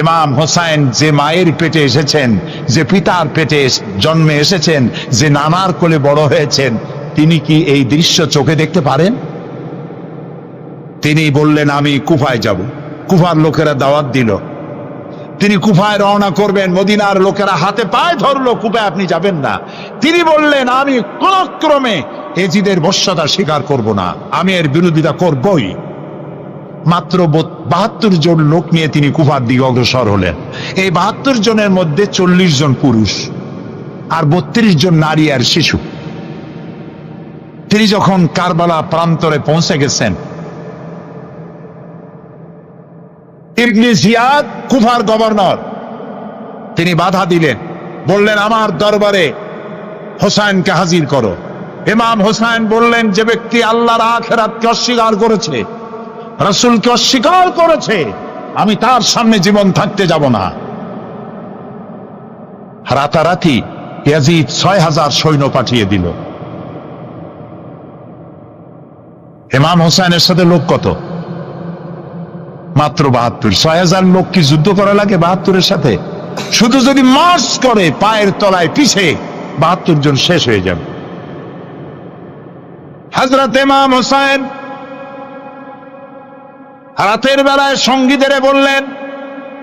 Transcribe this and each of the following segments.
ইমাম হোসাইন যে মায়ের পেটে এসেছেন, যে পিতার পেটে জন্মে এসেছেন, যে নানার কোলে বড় হয়েছেন, তিনি কি এই দৃশ্য চোখে দেখতে পারেন? তিনি বললেন আমি কুফায় যাব। কুফার লোকেরা দাওয়াত দিল, তিনি কুফায় রওনা করবেন। মদিনার লোকেরা হাতে পায়ে ধরলো, কুফায় আপনি যাবেন না। তিনি বললেন আমি কোন ক্রমে এজিদের বশ্যতা স্বীকার করব না, আমি এর বিরোধিতা করবই। মাত্র 72 জন লোক নিয়ে তিনি কুফার দিকে অগ্রসর হলেন। এই 72 জনের মধ্যে 40 জন পুরুষ আর 32 জন নারী আর শিশু। তিনি যখন কারবালা প্রান্তরে পৌঁছে গেছেন, ইবনে জিয়াদ কুফার গভর্নর, তিনি বাধা দিলেন, বললেন আমার দরবারে হোসাইনকে হাজির করো। ইমাম হোসাইন বললেন যে ব্যক্তি আল্লাহর আখিরাতকে অস্বীকার করেছে, রাসূলকে অস্বীকার করেছে, আমি তার সামনে জীবন থাকতে যাব না। রাতারাতি ইয়াজিদ 6000 সৈন্য পাঠিয়ে দিল। ইমাম হোসাইনের সাথে লোক কত? মাত্র 72। 6000 লোক কি যুদ্ধ করা লাগে 72-এর সাথে? শুধু যদি মার্চ করে পায়ের তলায় পিছে 72 জন শেষ হয়ে যাবে। হযরত ইমাম হোসাইন রাতের বেলায় সঙ্গীদের বললেন,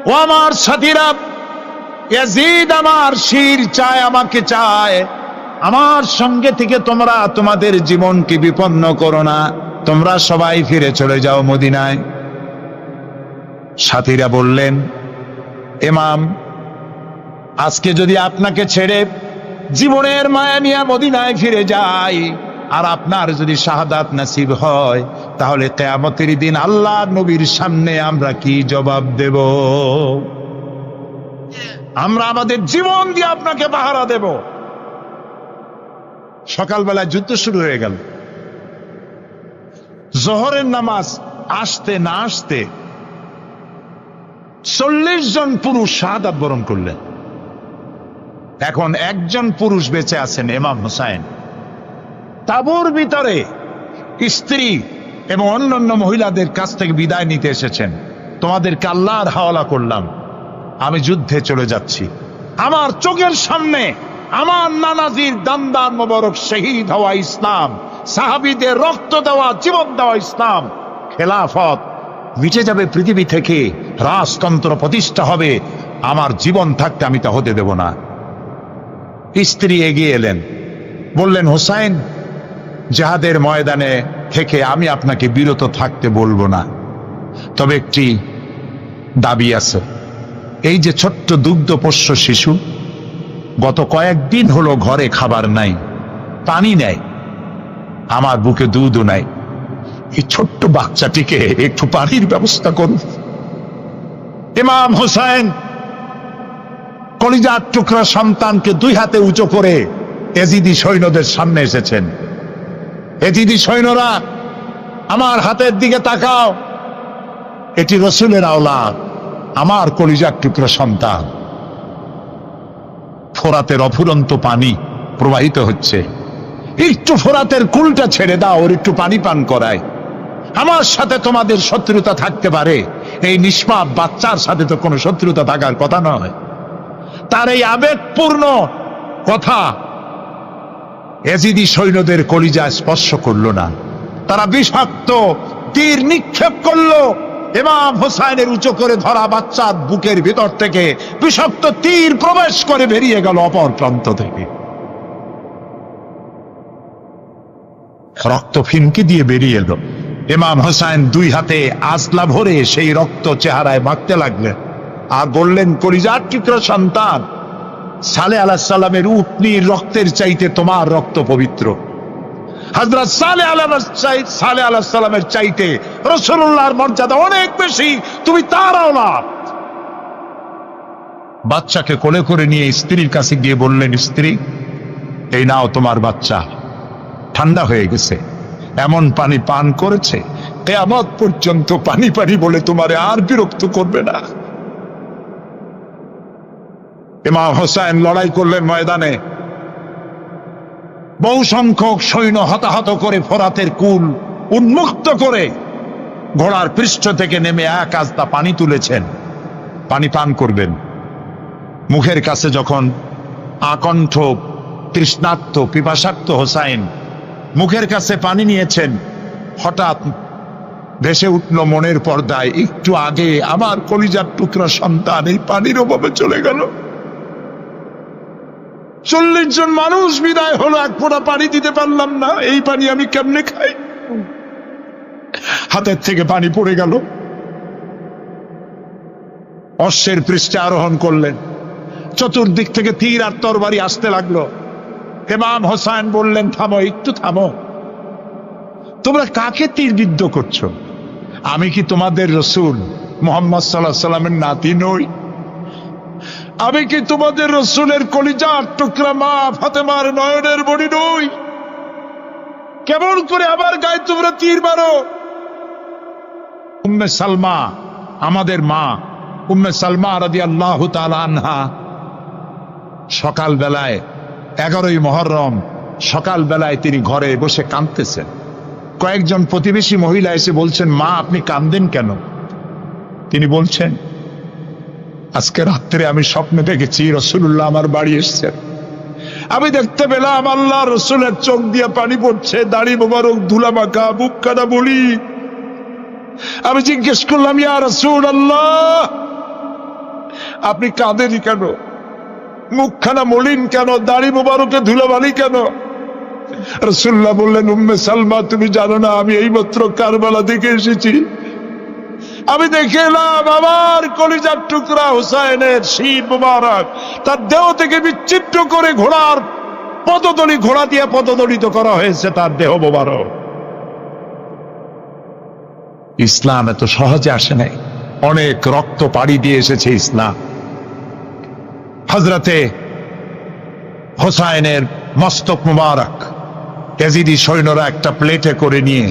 ও আমার সাথীরা, ইয়াজিদ আমার শির চায়, আমাকে চায়, আমার সঙ্গে থেকে তোমরা তোমাদের জীবনকে বিপন্ন করো না, তোমরা সবাই ফিরে চলে যাও মদিনায়। সাথীরা বললেন, ইমাম আজকে যদি আপনাকে ছেড়ে জীবনের মায়া নিয়ে মদিনায় ফিরে যাই, আর আপনার যদি শাহাদাত নসিব হয়, তাহলে কিয়ামতের দিন আল্লাহর নবীর সামনে আমরা কি জবাব দেব? আমরা আমাদের জীবন দিয়ে আপনাকে পাহারা দেব। সকালবেলা যুদ্ধ শুরু হয়ে গেল। জোহরের নামাজ আসতে না আসতে 40 জন পুরুষ শাহাদাত বরণ করলেন। এখন একজন পুরুষ বেঁচে আছেন, ইমাম হোসাইন। তাঁবুর ভিতরে স্ত্রী এবং অন্যান্য মহিলাদের কাছ থেকে বিদায় নিতে এসেছেন। তোমাদেরকে আল্লাহর হাওয়ালা করলাম, আমি যুদ্ধে চলে যাচ্ছি। আমার চোখের সামনে আমার নানাজির দান্দার মোবারক শহীদ হওয়া ইসলাম, সাহাবীদের রক্ত দেওয়া, জীবন দেওয়া ইসলাম, খেলাফত মিটে যাবে পৃথিবী থেকে, রাজতন্ত্র প্রতিষ্ঠা হবে। আমার জীবন থাকতে আমি তা হতে দেব না। স্ত্রী এগিয়ে এলেন, বললেন, হোসাইন, জিহাদের ময়দানে থেকে আমি আপনাকে বিরত থাকতে বলবো না, তবে একটি দাবি আছে। এই যে ছোট্ট দুগ্ধপোষ্য শিশু, গত কয়েকদিন হলো ঘরে খাবার নাই, পানি নাই, আমার বুকে দুধও নাই, এই ছোট্ট বাচ্চাটিকে একটু পানির ব্যবস্থা করুন। ইমাম হোসাইন কলিজার টুকরা সন্তানকে 2 হাতে উঁচু করে এজিদি সৈন্যদের সামনে এসেছেন। এজিদি সৈন্যরা, আমার হাতের দিকে তাকাও, এটি রাসূলের আওলাদ, আমার কলিজার টুকরা সন্তান। ফোরাতের অফুরন্ত পানি প্রবাহিত হচ্ছে, একটু ফোরাতের কুলটা ছেড়ে দাও, ওর একটু পানি পান করায়। আমার সাথে তোমাদের শত্রুতা থাকতে পারে, এই নিষ্পাপ বাচ্চার সাথে তো কোনো শত্রুতা থাকার কথা নয়। তার এই আবেগপূর্ণ কথা এজিদি সৈন্যদের কলিজা স্পর্শ করলো না। তারা বিষাক্ত তীর নিক্ষেপ করলো। ইমাম হোসাইনের উঁচু করে ধরা বাচ্চার বুকের ভিতর থেকে বিষাক্ত তীর প্রবেশ করে বেরিয়ে গেল অপর প্রান্ত থেকে। রক্ত ফিনকি দিয়ে বেরিয়ে এলো। ইমাম হোসাইন 2 হাতে আজলা ভরে সেই রক্ত চেহারায় মাখতে লাগলেন আর বললেন, কলিজার টুকরা সন্তান, সালেহ আলাইহিস সালামের উটনির রক্তের চাইতে তোমার রক্ত পবিত্র। হযরত সালেহ আলাইহিস সালামের চাইতে রাসূলুল্লাহর মর্যাদা অনেক বেশি, তুমি তার আওলাদ। বাচ্চাকে কোলে করে নিয়ে স্ত্রীর কাছে গিয়ে বললেন, স্ত্রী, এই নাও তোমার বাচ্চা, ঠান্ডা হয়ে গেছে, এমন পানি পান করেছে কিয়ামত পর্যন্ত পানি পানি বলে তোমারে আর বিরক্ত করবে না। ইমাম হোসাইন লড়াই করলেন ময়দানে। বহু সংখ্যক সৈন্য হতাহত করে ফোরাতের কুল উন্মুক্ত করে ঘোড়ার পৃষ্ঠ থেকে নেমে 1 আস্তা পানি তুলেছেন। পানি পান করবেন। মুখের কাছে যখন আকণ্ঠ তৃষ্ণার্ত পিপাসার্ত হোসাইন মুখের কাছে পানি নিয়েছেন, হঠাৎ ভেসে উঠল মনের পর্দায়, একটু আগে আমার কলিজার টুকরা সন্তান এই পানির অভাবে চলে গেল। 40 জন মানুষ বিদায় হলো, এক ফোঁটা পানি দিতে পারলাম না, এই পানি আমি কেমনে খাই? হাতের থেকে পানি পড়ে গেল। অশ্বের পৃষ্ঠে আরোহণ করলেন, চতুর্দিক থেকে তীর আর তরবারি আসতে লাগলো। ইমাম হোসাইন বললেন, থামো, একটু থামো, তোমরা কাকে তীরবিদ্ধ করছো? আমি কি তোমাদের রসুল মুহাম্মদ সাল্লাল্লাহু আলাইহি সাল্লামের নাতি নই? আমি কি তোমাদের রসুলের কলিজার টুকরা মা ফাতেমার নয়নের মণি নই? কেমন করে আমার গায়ে তোমরা তীর মারো? উম্মে সালমা, আমাদের মা উম্মে সালমা রাদিয়াল্লাহু তাআলা আনহা, সকাল বেলায় 11ই মুহররম সকাল বেলায় তিনি ঘরে বসে কাঁদতেছেন। কয়েকজন প্রতিবেশী মহিলা এসে বলছেন, মা আপনি কাঁদেন কেন? তিনি বলছেন, আজকে রাত্রে আমি স্বপ্নে দেখেছি রাসূলুল্লাহ আমার বাড়ি এসেছেন। আমি দেখতে পেলাম আল্লাহ রসুলের চোখ দিয়ে পানি পড়ছে, দাড়ি মোবারক ধুলা মাখা, বুক কাটা বলি। আমি জিজ্ঞেস করলাম, ইয়া রাসূলুল্লাহ আপনি কাঁদেন কেন? মুখখানা মলিন কেন? দাড়ি মোবারকে ধুলাবালি কেন? রাসূলুল্লাহ বললেন, উম্মে সালমা তুমি জানো না আমি এইমাত্র কারবালা থেকে এসেছি। আমি দেখে এলাম আমার কলিজার টুকরা হুসাইনের শীত মোবারক তার দেহ থেকে বিচ্ছিন্ন করে ঘোড়ার পদতলি, ঘোড়া দিয়ে পদদলিত করা হয়েছে তার দেহ মোবারক। ইসলাম এত সহজে আসে নাই, অনেক রক্ত পাড়ি দিয়ে এসেছে ইসলাম। হযরতে হোসাইনের মস্তক মুবারক ইয়াজিদি সৈন্যরা একটা প্লেটে করে নিয়ে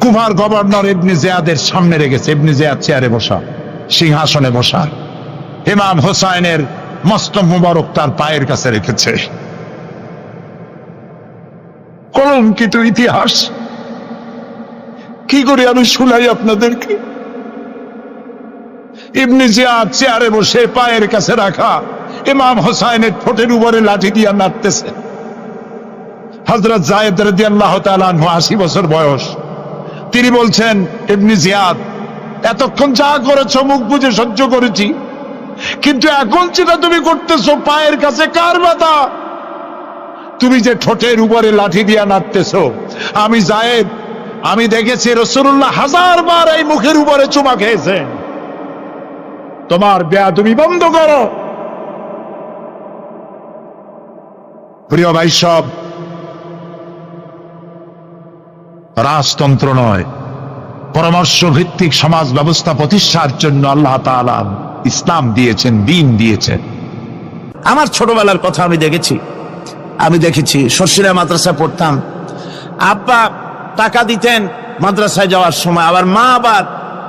কুফার গভর্নর ইবনে জিয়াদের সামনে রেখেছে। ইবনে জিয়াদ চেয়ারে বসা, সিংহাসনে বসা, ইমাম হোসাইনের মস্তক মুবারক তার পায়ের কাছে রেখেছে। কলঙ্কিত ইতিহাস, কি করে আমি শুনাই আপনাদেরকে? ইবনে জিয়াদ চেয়ারে বসে পায়ের কাছে রাখা ইমাম হোসাইনের ঠোঁটের উপরে লাঠি দিয়ে নাড়তেছে। হযরত যায়েদ রাদিয়াল্লাহু তাআলা আনহু 80 বছর বয়স, তিনি বলছেন, ইবনে জিয়াদ এতক্ষণ যা করেছ মুখ বুজে সহ্য করেছি, কিন্তু এখন যেটা তুমি করতেছো পায়ের কাছে কার ব্যথা? তুমি যে ঠোঁটের উপরে লাঠি দিয়া নাড়তেছ, আমি যায়েদ আমি দেখেছি রাসূলুল্লাহ 1000 বার এই মুখের উপরে চুমা খেয়েছেন। তোমার বেয়াদবি বন্ধ করো। প্রিয় ভাই, সব রাজতন্ত্র নয়, পরামর্শ ভিত্তিক সমাজ ব্যবস্থা প্রতিষ্ঠার জন্য আল্লাহ তাআলা ইসলাম দিয়েছেন, দ্বীন দিয়েছেন। আমার ছোটবেলার কথা আমি দেখেছি সরসিরা মাদ্রাসায় পড়তাম। আব্বা টাকা দিতেন মাদ্রাসায় যাওয়ার সময়, আবার মা আবার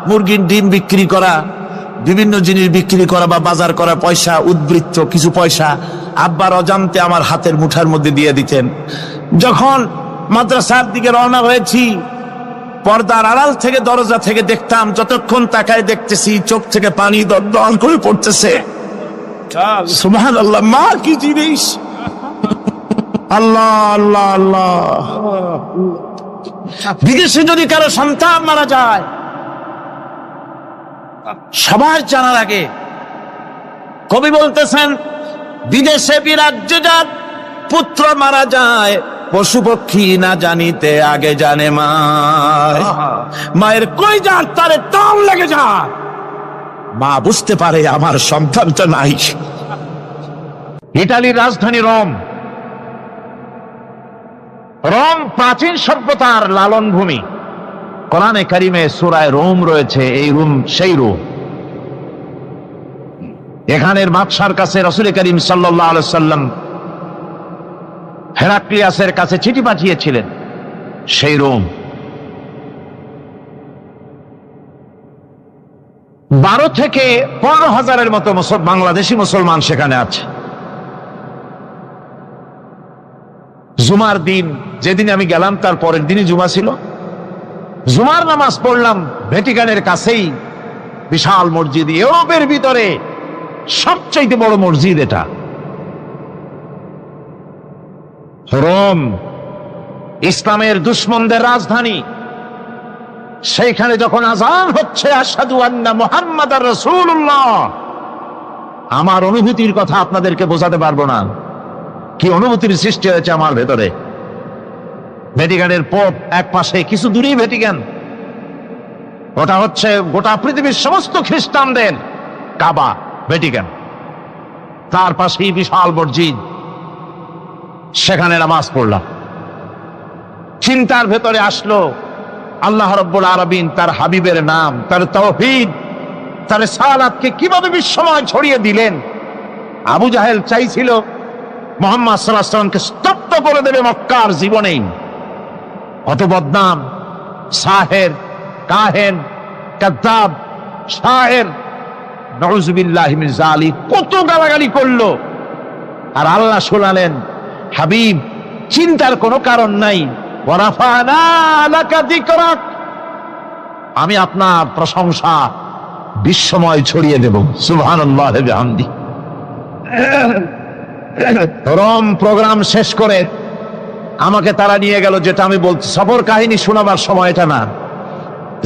মুরগির ডিম বিক্রি করা, বিভিন্ন জিনিস বিক্রি করা বা বাজার করা পয়সা, উদ্বৃত্ত কিছু পয়সা আব্বার অজান্তে আমার হাতের মুঠার মধ্যে দিয়ে দিতেন। যখন মাদ্রাসার দিকে রওনা হয়েছি, পর্দার আড়াল থেকে দরজা থেকে দেখতাম, যতক্ষণ তাকায় দেখতেছি চোখ থেকে পানি দরদর করে পড়তেছে। সুবহানাল্লাহ, মা কি জিনিস! আল্লাহ আল্লাহ আল্লাহ। বিদেশে যদি কারো সন্তান মারা যায়, সবার জানার আগে কবি বলতেছেন, বিদেশে বিরাজ্য যার পুত্র মারা যায়, পশু পক্ষী না জানিতে আগে জানে মা। মায়ের কই যার তারে টান লেগে যায়, মা বুঝতে পারে আমার সন্তানটা নাই। ইতালির রাজধানী রোম। রোম প্রাচীন সভ্যতার লালন ভূমি। কোরআনে কারিমে সূরায় রোম রয়েছে। এই রোম সেই রোম। এখানের বাদশার কাছে রাসূল করিম সাল্লাল্লাহু আলাইহি সাল্লাম হেরাক্লিয়াসের কাছে চিঠি পাঠিয়েছিলেন। সেই রোম 12 থেকে 15,000-এর মতো বাংলাদেশি মুসলমান সেখানে আছে। জুমার দিন, যেদিন আমি গেলাম তার পরের দিনই জুমা ছিল। জুমার নামাজ পড়লাম ভ্যাটিকানের কাছেই বিশাল মসজিদ, ইউরোপের ভিতরে সবচেয়ে বড় মসজিদ এটা। রোম ইসলামের দুশমনদের রাজধানী। সেইখানে যখন আযান হচ্ছে আশহাদু আন্না মুহাম্মাদার রাসূলুল্লাহ, আমার অনুভূতির কথা আপনাদেরকে বোঝাতে পারবো না, কি অনুভূতির সৃষ্টি হয়েছে আমার ভেতরে। ভ্যাটিকানের পোপ এক পাশে, কিছু দূরেই ভ্যাটিকান, ওটা হচ্ছে গোটা পৃথিবীর সমস্ত খ্রিস্টানদের কাবা, ভ্যাটিকান। তার পাশেই বিশাল মসজিদ, সেখানে নামাজ পড়লাম। চিন্তার ভেতরে আসলো আল্লাহ রাব্বুল আলামিন তার হাবিবের নাম, তার তাওহীদ, তার রিসালাতকে কিভাবে বিশ্বময় ছড়িয়ে দিলেন। আবু জাহেল চাইছিল মুহাম্মদ সাল্লাল্লাহু আলাইহি ওয়াসাল্লামকে স্তব্ধ করে দেবে মক্কার জীবনেই। কত বদনাম, সাহের, কাহেন, কাযযাব, শায়ের, নাউযুবিল্লাহি মিন যালিক, কত গালাগালি করলো। আর আল্লাহ শোনালেন, হাবিব চিন্তার কোনো কারণ নাই, ওয়ারাফা'না লাকা যিকরাক, আমি আপনার প্রশংসা বিশ্বময় ছড়িয়ে দেব। সুবহানাল্লাহি ওয়া বিহামদি। রোম প্রোগ্রাম শেষ করে আমাকে তারা নিয়ে গেল, যেটা আমি বলছি সফর কাহিনী শোনাবার সময় এটা না,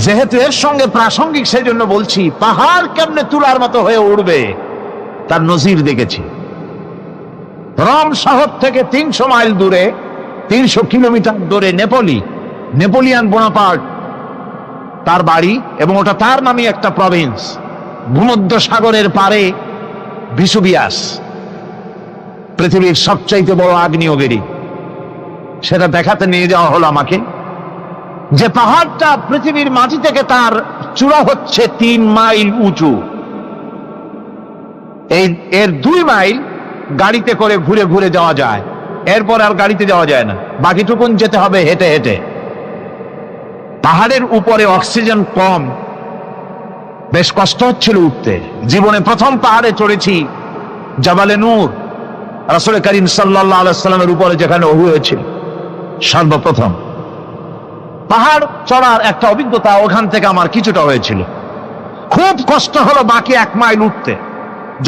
যেহেতু এর সঙ্গে প্রাসঙ্গিক সেই জন্য বলছি। পাহাড় কেমনে তুলার মতো হয়ে উঠবে তার নজির দেখেছি। রোম শহর থেকে 300 মাইল দূরে, 300 কিলোমিটার দূরে নেপোলিয়ান বোনাপার্ট তার বাড়ি, এবং ওটা তার নামে একটা প্রভিন্স। ভূমধ্য সাগরের পারে ভিসুভিয়াস, পৃথিবীর সবচাইতে বড় আগ্নেয়গিরি, সেটা দেখাতে নিয়ে যাওয়া হলো আমাকে। যে পাহাড়টা পৃথিবীর মাটি থেকে তার চূড়া হচ্ছে 3 মাইল উঁচু, এর 2 মাইল গাড়িতে করে ঘুরে ঘুরে যাওয়া যায়, এরপর আর গাড়িতে যাওয়া যায় না, বাকিটুকুন যেতে হবে হেঁটে হেঁটে। পাহাড়ের উপরে অক্সিজেন কম, বেশ কষ্ট হচ্ছিল উঠতে। জীবনে প্রথম পাহাড়ে চড়েছি জাবালে নূর, রাসূল করিম সাল্লাল্লাহু আলাইহি ওয়াসাল্লামের উপরে যেখানে ওহু হয়েছিল সর্বপ্রথম। পাহাড় চড়ার একটা অভিজ্ঞতা ওখান থেকে আমার কিছুটা হয়েছিল। খুব কষ্ট হলো বাকি 1 মাইল উঠতে।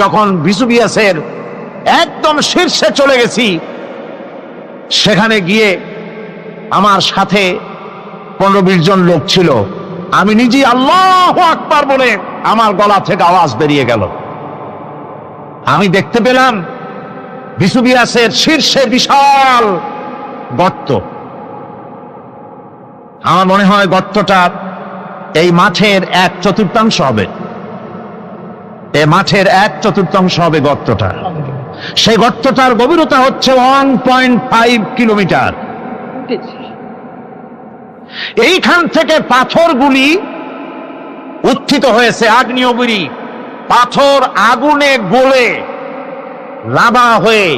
যখন ভিসুভিয়াসের একদম শীর্ষে চলে গেছি, সেখানে গিয়ে আমার সাথে 15-20 জন লোক ছিল। আমি নিজে আল্লাহু আকবার বলে আমার গলা থেকে আওয়াজ বেরিয়ে গেল। আমি দেখতে পেলাম ভিসুভিয়াসের শীর্ষে বিশাল গর্ত। আমার মনে হয় গর্তটা এই মাঠের 1/4 হবে, এই মাঠের 1/4 হবে গর্তটা। সেই গর্তটার গভীরতা হচ্ছে 1.5 কিলোমিটার। এইখান থেকে পাথরগুলি উত্থিত হয়েছে, আগ্নেয়গিরি পাথর আগুনে গলে লাভা হয়ে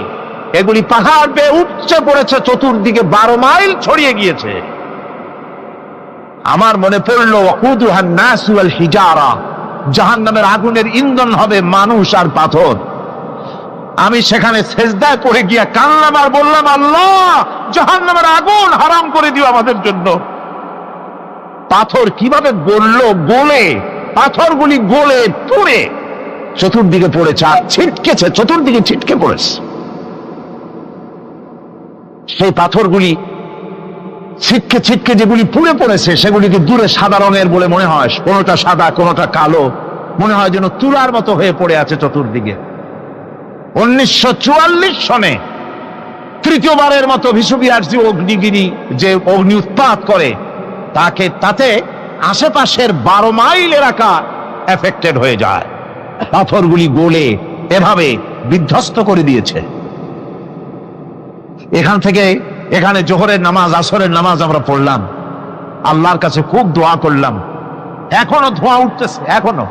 এগুলি পাহাড় বেয়ে উঠছে পড়েছে, চতুর্দিকে 12 মাইল ছড়িয়ে গিয়েছে। আমার মনে পড়ল ওয়াকুদুহান নাস ওয়াল হিজারা, জাহান্নামের আগুনের ইন্ধন হবে মানুষ আর পাথর। আমি সেখানে সেজদায় পড়ে গিয়া কান্নাম আর বললাম, আল্লাহ জাহান্নামের আগুন হারাম করে দিও আমাদের জন্য। পাথর কিভাবে গললো, গলে পাথরগুলি গলে পুড়ে চতুর্দিকে পড়েছে, আর ছিটকেছে, চতুর্দিকে ছিটকে পড়েছে। সেই পাথরগুলি ছিটকে ছিটকে যেগুলি পুড়ে পড়েছে, সেগুলিকে দূরে সাদা রঙের বলে মনে হয়, কোনোটা সাদা কোনোটা কালো, মনে হয় যেন তুলার মতো হয়ে পড়ে আছে চতুর্দিকে। 1944 সনে তৃতীয়বারের মতো ভিসুভিয়াস যে অগ্নিগিরি, যে অগ্নি উৎপাত করে, তাতে আশেপাশের 12 মাইল এলাকা এফেক্টেড হয়ে যায়। পাথরগুলি গলে এভাবে বিধ্বস্ত করে দিয়েছে। এখান থেকে এখানে জোহরের নামাজ, আসরের নামাজ আমরা পড়লাম, আল্লাহর কাছে খুব দোয়া করলাম। এখনো ধোঁয়া উঠতেছে, এখনো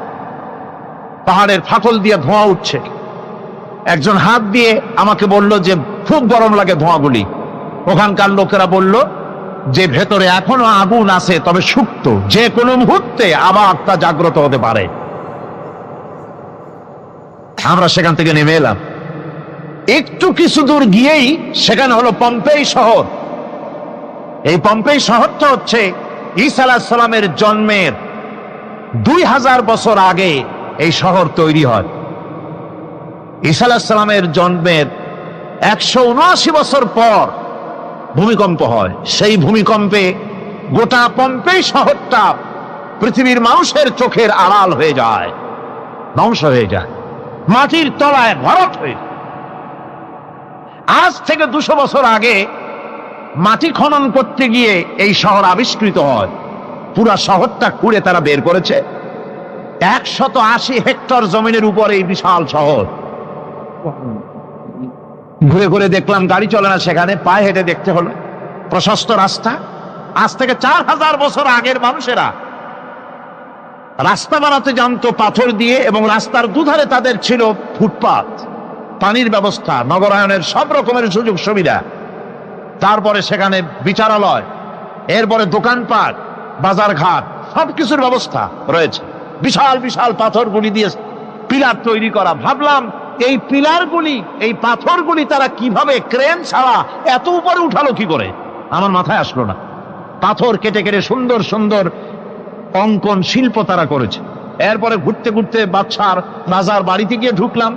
পাহাড়ের ফাটল দিয়ে ধোঁয়া উঠছে। একজন হাত দিয়ে আমাকে বলল যে খুব গরম লাগে ধোঁয়াগুলি। ওখানকার লোকেরা বলল যে ভেতরে এখনো আগুন আছে, তবে সুপ্ত, যে কোনো মুহূর্তে আবার তা জাগ্রত হতে পারে। আমরা সেখান থেকে নেমে এলাম। একটু কিছু দূর গিয়েই সেখানে হলো পম্পেই শহর। এই পম্পেই শহরটা হচ্ছে ঈসা আলাইহিস সালামের জন্মের 2000 বছর আগে এই শহর তৈরি হয়। ঈসা আলাইহিস সালামের জন্মের 179 বছর পর ভূমিকম্প হয়। সেই ভূমিকম্পে গোটা পম্পেই শহরটা পৃথিবীর মানুষের চোখের আড়াল হয়ে যায়, ধ্বংস হয়ে যায়, মাটির তলায় ভরাট হয়ে যায়। আজ থেকে 200 বছর আগে মাটি খনন করতে গিয়ে এই শহর আবিষ্কৃত হয়। পুরা শহরটা খুঁড়ে তারা বের করেছে। 180 হেক্টর জমিনের উপর এই বিশাল শহর। ঘুরে ঘুরে দেখলাম, গাড়ি চলে না সেখানে, পায়ে হেঁটে দেখতে হলো। প্রশস্ত রাস্তা। আজ থেকে 4000 বছর আগের মানুষেরা রাস্তা বানাতে জানতো পাথর দিয়ে, এবং রাস্তার দুধারে তাদের ছিল ফুটপাত, পানির ব্যবস্থা, নগরায়নের সব রকমের সুযোগ সুবিধা। তারপরে সেখানে বিচারালয়, এরপরে দোকানপাট, বাজার ঘাট, সবকিছুর ব্যবস্থা রয়েছে। বিশাল বিশাল পাথরগুলি দিয়ে পিলার তৈরি করা। ভাবলাম এই পিলারগুলি, এই পাথরগুলি তারা কিভাবে ক্রেন ছাড়া এত উপরে উঠালো কি করে, আমার মাথায় আসলো না। পাথর কেটে কেটে সুন্দর সুন্দর অঙ্কন শিল্প তারা করেছে। এরপরে ঘুরতে ঘুরতে বাদশার রাজার বাড়িতে গিয়ে ঢুকলাম।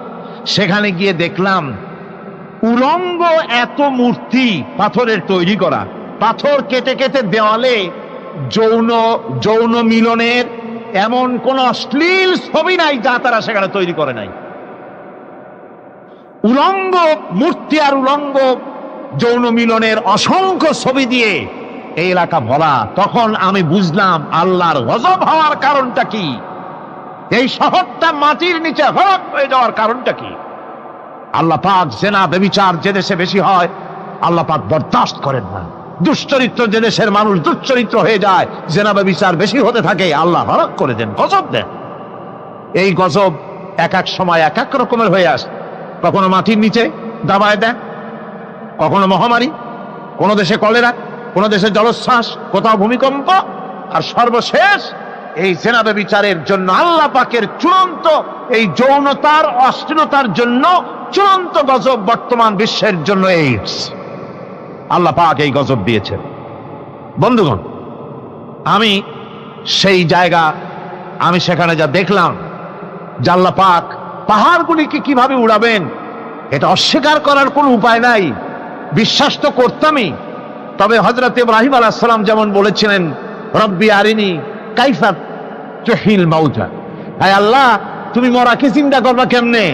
সেখানে গিয়ে দেখলাম উলঙ্গ এত মূর্তি পাথরের তৈরি করা। পাথর কেটে কেটে দেওয়ালে যৌন মিলনের এমন কোন অশ্লীল ছবি নাই যা তারা সেখানে তৈরি করে নাই। উলঙ্গ মূর্তি আর উলঙ্গ যৌন মিলনের অসংখ্য ছবি দিয়ে এই এলাকা ভরা। তখন আমি বুঝলাম আল্লাহর গজব হওয়ার কারণটা কি, এই শহরটা মাটির নিচে হরক হয়ে যাওয়ার কারণটা কি। আল্লাহ পাক জেনা ব্যভিচার যে দেশে বেশি হয় আল্লাহ পাক বরদাস্ত করেন না। দুশ্চরিত্র যে দেশের মানুষ দুশ্চরিত্র হয়ে যায়, জেনা ব্যভিচার বেশি হতে থাকে, আল্লাহ হরক করে দেন, গজব দেন। এই গজব এক এক সময় এক এক রকমের হয়ে আসে। কখনো মাটির নিচে দাবায় দেয়, কখনো মহামারী, কোন দেশে কলেরা, কোন দেশে জলোচ্ছ্বাস, কোথাও ভূমিকম্প, আর সর্বশেষ এই জেনা ব্যভিচারের জন্য আল্লাহ পাকের চূড়ান্ত এই যৌনতার অশ্লীলতার জন্য চূড়ান্ত গজব বর্তমান বিশ্বের জন্য এইডস। আল্লাহ পাক এই গজব দিয়েছেন। বন্ধুগণ, আমি সেই জায়গা, আমি সেখানে যা দেখলাম, যে আল্লাহ পাক পাহাড়গুলিকে কিভাবে উড়াবেন এটা অস্বীকার করার কোনো উপায় নাই। বিশ্বাস তো করতামই। তবে হযরত ইব্রাহিম আলাইহিস সালাম যেমন বলেছিলেন, রব্বি আরিনি কাইফা তুহিল মাউতা, হায় আল্লাহ তুমি মরাকে জিন্দা করবা কেমনে?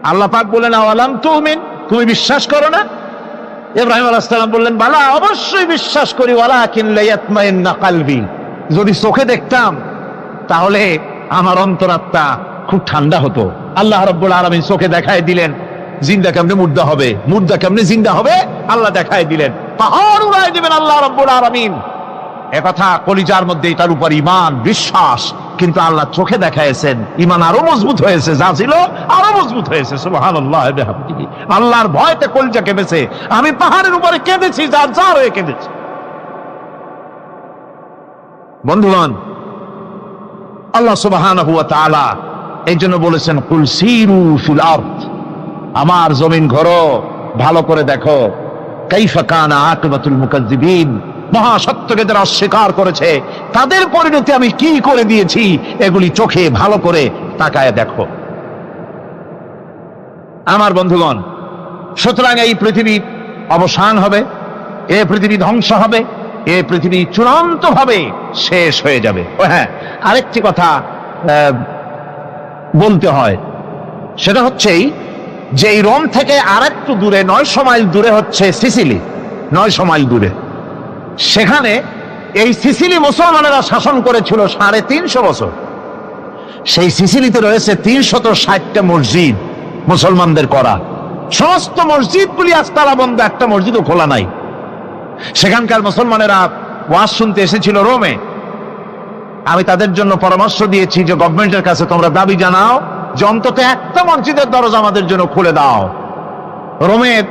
আল্লাহ পাক বলেন, আওয়ালাম তুমিন, তুমি বিশ্বাস করো না? ইব্রাহিম আলাইহিস সালাম বললেন, বালা, অবশ্যই বিশ্বাস করি, ওয়ালাকিন লিয়াতমাইন্না কলবি, যদি চোখে দেখতাম তাহলে আমার অন্তরাত্মা খুব ঠান্ডা হতো। আল্লাহ রাব্বুল আলামিন চোখে দেখায় দিলেন জিন্দা কেমনে মুর্দা হবে, মুর্দা কেমনে জিন্দা হবে, আল্লাহ দেখায় দিলেন। পাহাড় উড়ায় দিবেন আল্লাহ রাব্বুল আলামিন। একথা কলিজার মধ্যে তার উপর ঈমান বিশ্বাস, কিন্তু আল্লাহ চোখে দেখাইছেন, ঈমান আরো মজবুত হয়েছে, যা ছিল আরো মজবুত হয়েছে। সুবহানাল্লাহ ওয়া বিহামদিহি। আল্লাহর ভয়তে কলিজা কেঁদেছে। আমি পাহাড়ের উপরে কেঁদেছি, যার যার হয়ে কেঁদেছি। বন্ধুগণ, আল্লাহ সুবহানাহু ওয়া তাআলা এই জন্য বলেছেন, কুল সিরু ফিল আরদ, আমার জমিন ঘোরো, ভালো করে দেখো, কাইফা কানা আকিবাতুল মুকাজ্জিবিন, মহাসত্যকে যারা অস্বীকার করেছে তাদের পরিণতি আমি কি করে দিয়েছি, এগুলি চোখে ভালো করে তাকায় দেখো। আমার বন্ধুগণ, সুতরাং এই পৃথিবী অবসান হবে, এই পৃথিবী ধ্বংস হবে, এই পৃথিবী চূড়ান্ত ভাবে শেষ হয়ে যাবে। ও হ্যাঁ, আরেকটি কথা বলতে হয়, সেটা হচ্ছেই যে এই রোম থেকে আর একটু দূরে 900 মাইল দূরে হচ্ছে সিসিলি। 900 মাইল দূরে, সেখানে এই সিসিলি মুসলমানেরা শাসন করেছিল 350 বছর। সেই সিসিলিতে রয়েছে 360টা মসজিদ মুসলমানদের করা। সমস্ত মসজিদগুলি আজ তালা বন্ধ, একটা মসজিদও খোলা নাই। সেখানকার মুসলমানেরা ওয়াজ শুনতে এসেছিল রোমে। আমি তাদের জন্য পরামর্শ দিয়েছি যে গভর্নমেন্টের কাছে তোমরা দাবি জানাও যে অন্তত একটা মসজিদের দরজা আমাদের জন্য খুলে দাও। রোমের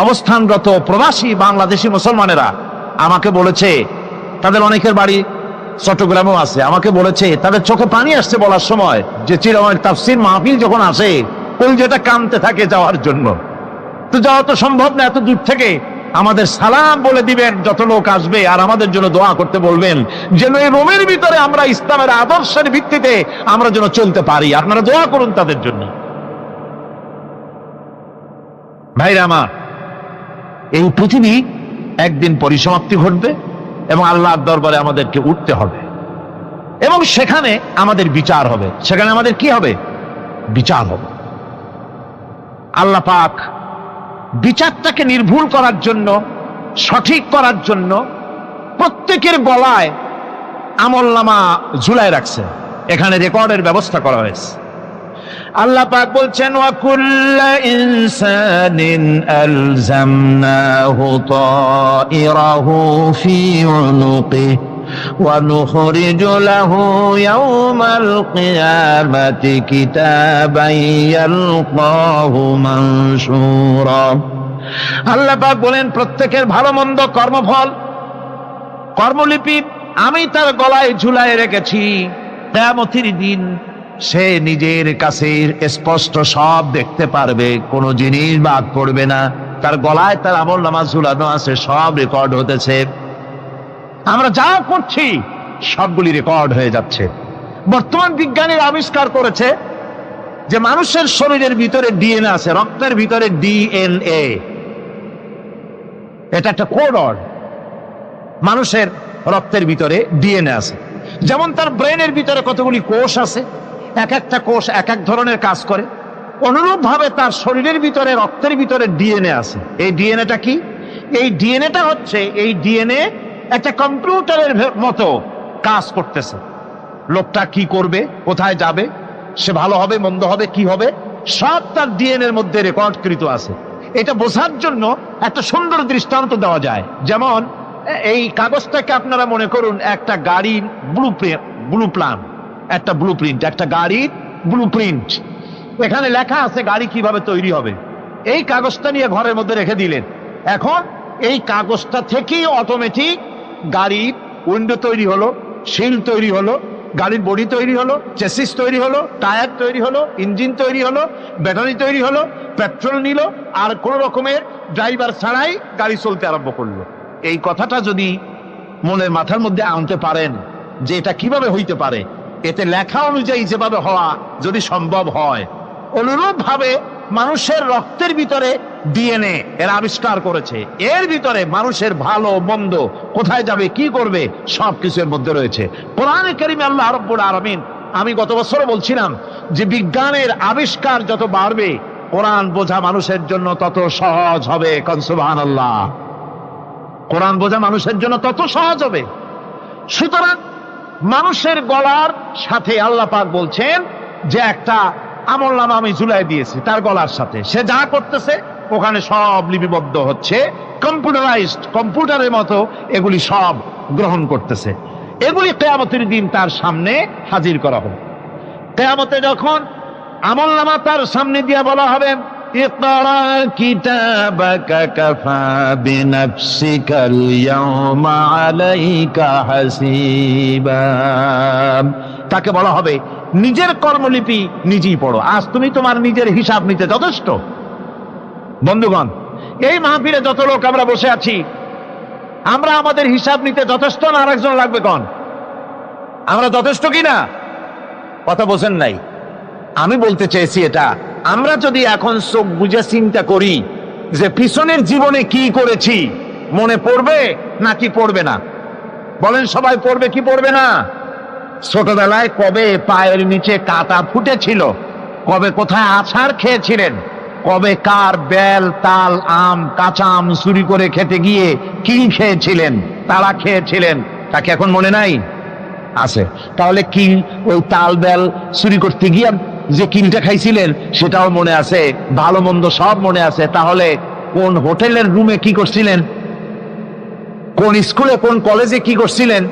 অবস্থানরত প্রবাসী বাংলাদেশি মুসলমানেরা আমাকে বলেছে, তাদের অনেকের বাড়ি চট্টগ্রামেও আছে, আমাকে বলেছে তাদের চোখে পানি আসছে বলার সময় যে চিরময় তাফসীর মাহফিল যখন আসে কলিজাটা কাঁদতে থাকে যাওয়ার জন্য। তো যাওয়া তো সম্ভব না এত দূর থেকে, আমাদের সালাম বলে দিবেন যত লোক আসবে, আর আমাদের জন্য দোয়া করতে বলবেন যেন এই রোমের ভিতরে আমরা ইসলামের আদর্শের ভিত্তিতে আমরা যেন চলতে পারি। আপনারা দোয়া করুন তাদের জন্য। ভাইরা আমার, এই পৃথিবী একদিন পরিসমাপ্তি ঘটবে এবং আল্লাহর দরবারে আমাদেরকে উঠতে হবে এবং সেখানে আমাদের বিচার হবে। সেখানে আমাদের কি হবে? বিচার হবে। আল্লাহ পাক বিচারটাকে নির্ভুল করার জন্য, সঠিক করার জন্য প্রত্যেকের গলায় আমলনামা ঝুলায় রাখছে। এখানে রেকর্ডের ব্যবস্থা করা হয়েছে। আল্লাহ পাক বলছেন, ওয়া কুল্লা ইনসানিন আলজামনাহু তাইরাহু ফি উনুকিহি ওয়া নুখরিজু লাহু ইয়াওমাল কিয়ামাতি কিতাবান ইয়ালকাহু মানশুরা। আল্লাহ পাক বলেন, প্রত্যেকের ভালো মন্দ কর্মফল, কর্মলিপি আমি তার গলায় ঝুলায় রেখেছি। কিয়ামতের দিন সে নিজের কাছে স্পষ্ট সব দেখতে পারবে, কোনো জিনিস বাদ পড়বে না। তার গলায় তার আমলনামা ঝুলানো আছে, সব রেকর্ড হতেছে। আমরা যা করছি সবগুলি রেকর্ড হয়ে যাচ্ছে। বর্তমান বিজ্ঞানীরা আবিষ্কার করেছে যে মানুষের শরীরের ভিতরে ডিএনএ আছে, রক্তের ভিতরে ডিএনএ। এটা একটা কোড। মানুষের রক্তের ভিতরে ডিএনএ আছে। যেমন তার ব্রেনের ভিতরে কতগুলি কোষ আছে, এক একটা কোষ এক এক ধরনের কাজ করে, অনুরূপ ভাবে তার শরীরের ভিতরে রক্তের ভিতরে ডিএনএ আছে। এই ডিএনএটা কি? এই ডিএনএটা হচ্ছে, এই ডিএনএ একটা কম্পিউটারের মতো কাজ করতেছে। লোকটা কি করবে, কোথায় যাবে, সে ভালো হবে মন্দ হবে কি হবে, সব তার ডিএনএর মধ্যে রেকর্ডকৃত আছে। এটা বোঝার জন্য একটা সুন্দর দৃষ্টান্ত দেওয়া যায়। যেমন এই কাগজটাকে আপনারা মনে করুন একটা গাড়ির একটা ব্লুপ্রিন্ট, একটা গাড়ির ব্লুপ্রিন্ট। এখানে লেখা আছে গাড়ি কিভাবে তৈরি হবে। এই কাগজটা নিয়ে ঘরের মধ্যে রেখে দিলেন। এখন এই কাগজটা থেকেই অটোমেটিক গাড়ির উইন্ডো তৈরি হলো, শিল তৈরি হলো, গাড়ির বডি তৈরি হলো, চেসিস তৈরি হলো, টায়ার তৈরি হলো, ইঞ্জিন তৈরি হলো, ব্যাটারি তৈরি হলো, পেট্রোল নিল, আর কোন রকমের ড্রাইভার ছাড়াই গাড়ি চলতে আরম্ভ করলো। এই কথাটা যদি মনের মাথার মধ্যে আনতে পারেন যে এটা কিভাবে হইতে পারে, এতে লেখা অনুযায়ী যেভাবে হওয়া যদি সম্ভব হয়, অনুরূপ ভাবে মানুষের রক্তের ভিতরে ডিএনএ এর আবিষ্কার করেছে। এর ভিতরে মানুষের ভালো মন্দ, কোথায় যাবে কি করবে, সবকিছু এর মধ্যে রয়েছে। কোরআনে কারীমে আল্লাহ রাব্বুল আলামিন, আমি গত বছরও বলছিলাম যে বিজ্ঞানের আবিষ্কার যত বাড়বে কোরআন বোঝা মানুষের জন্য তত সহজ হবে। সুবহানাল্লাহ। কোরআন বোঝা মানুষের জন্য তত সহজ হবে। সুতরাং মানুষের গলার সাথে আল্লাহ পাক বলছেন যে একটা আমলনামা আমি ঝুলাই দিয়েছি তার গলার সাথে। সে যা করতেছে ওখানে সব লিপিবদ্ধ হচ্ছে, কম্পিউটারাইজড, কম্পিউটারের মতো এগুলি সব গ্রহণ করতেছে। এগুলি কিয়ামতের দিন তার সামনে হাজির করা হবে। কিয়ামতে যখন আমলনামা তার সামনে দিয়ে বলা হবে, ইকরা কিতাবাকা কাফা বিনাফসিকাল ইয়াওমা আলাইকা হাসিবা, তাকে বলা হবে নিজের কর্মলিপি নিজেই পড়ো, আজ তুমি তোমার নিজের হিসাব নিতে যথেষ্ট। বন্ধুগণ, এই মাহফিলে যত লোক আমরা বসে আছি, আমরা আমাদের হিসাব নিতে যথেষ্ট না আরেকজন লাগবে? কোন আমরা যথেষ্ট কিনা? কথা বোঝেন নাই। আমি বলতে চেয়েছি এটা, আমরা যদি এখন চোখ বুঝে চিন্তা করি যে পিছনের জীবনে কি করেছি, মনে পড়বে নাকি পড়বে না? বলেন সবাই, পড়বে কি পড়বে না? ছোটবেলায় কবে পায়ের নিচে কাঁটা ফুটেছিল, কবে কোথায় আছাড় খেয়েছিলেন, কবে কার বেল, তাল, আম, কাঁচা আম চুরি করে খেতে গিয়ে কি খেয়েছিলেন, তারা খেয়েছিলেন, তাকে এখন মনে নাই? আছে। তাহলে কি ওই তাল বেল চুরি করতে গিয়ে যে কিলটা খাইছিলেন সেটাও মনে আছে, ভালো মন্দ সব মনে আছে। তাহলে কোন হোটেলের রুমে কি করছিলেন, কোন স্কুলে কোন কলেজে কি করছিলেন,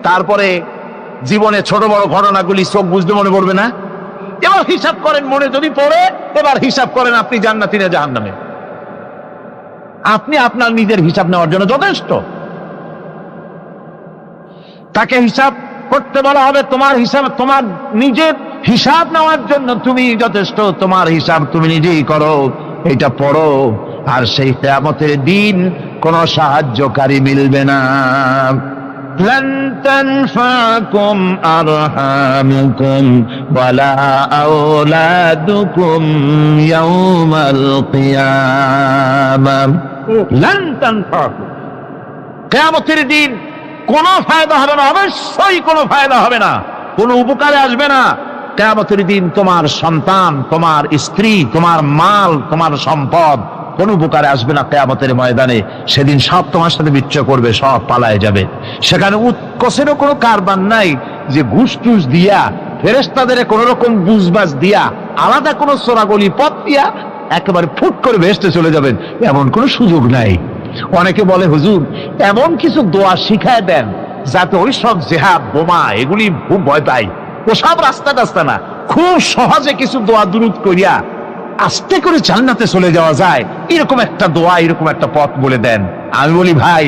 তারপরে জীবনে ছোট বড় ঘটনাগুলি চোখ বুঝতে মনে পড়বে না? এবার হিসাব করেন, মনে যদি পড়ে এবার হিসাব করেন আপনি জান্নাতি না জাহান্নামে। আপনি আপনার নিজের হিসাব নেওয়ার জন্য যথেষ্ট। তাকে হিসাব করতে বলা হবে, তোমার হিসাব, তোমার নিজের হিসাব নেওয়ার জন্য তুমি যথেষ্ট, তোমার হিসাব তুমি নিজেই করো, এটা পড়ো। আর সেই কিয়ামতের দিন কোন সাহায্যকারী মিলবে না। لن تنفعكم أرحامكم ولا أولادكم يوم القيامة لن تنفعكم কিয়ামতের দিন কোনো ফায়দা হবে না, অবশ্যই কোনো ফায়দা হবে না, কোনো উপকারে আসবে না। কিয়ামতের দিন তোমার সন্তান, তোমার স্ত্রী, তোমার মাল, তোমার সম্পদ কোন উপকারে আসবে না। কিয়ামতের ময়দানে সেদিন সব তোমার সাথে বিচ্ছয় করবে, সব পালায় যাবে। সেখানে উৎকোষেরও কোনো কারবার নাই যে ঘুষ টুস দিয়া, ফেরেশতাদের কোন রকম বুঝবাজ দিয়া, আলাদা কোনো চোরাগলি পথ দিয়া একেবারে ফুট করে ভেস্টে চলে যাবেন, এমন কোনো সুযোগ নাই। অনেকে বলে হুজুর এমন কিছু দোয়া শিখায় দেন যাতে ওই সব জেহাদ বোমা এগুলি খুব ভয় পাই, ওসব রাস্তা টাস্তা না, খুব সহজে কিছু দোয়া দুরূদ করিয়া আস্তে করে জান্নাতে চলে যাওয়া যায়, এরকম একটা দোয়া, এরকম একটা পথ বলে দেন। আমি বলি ভাই,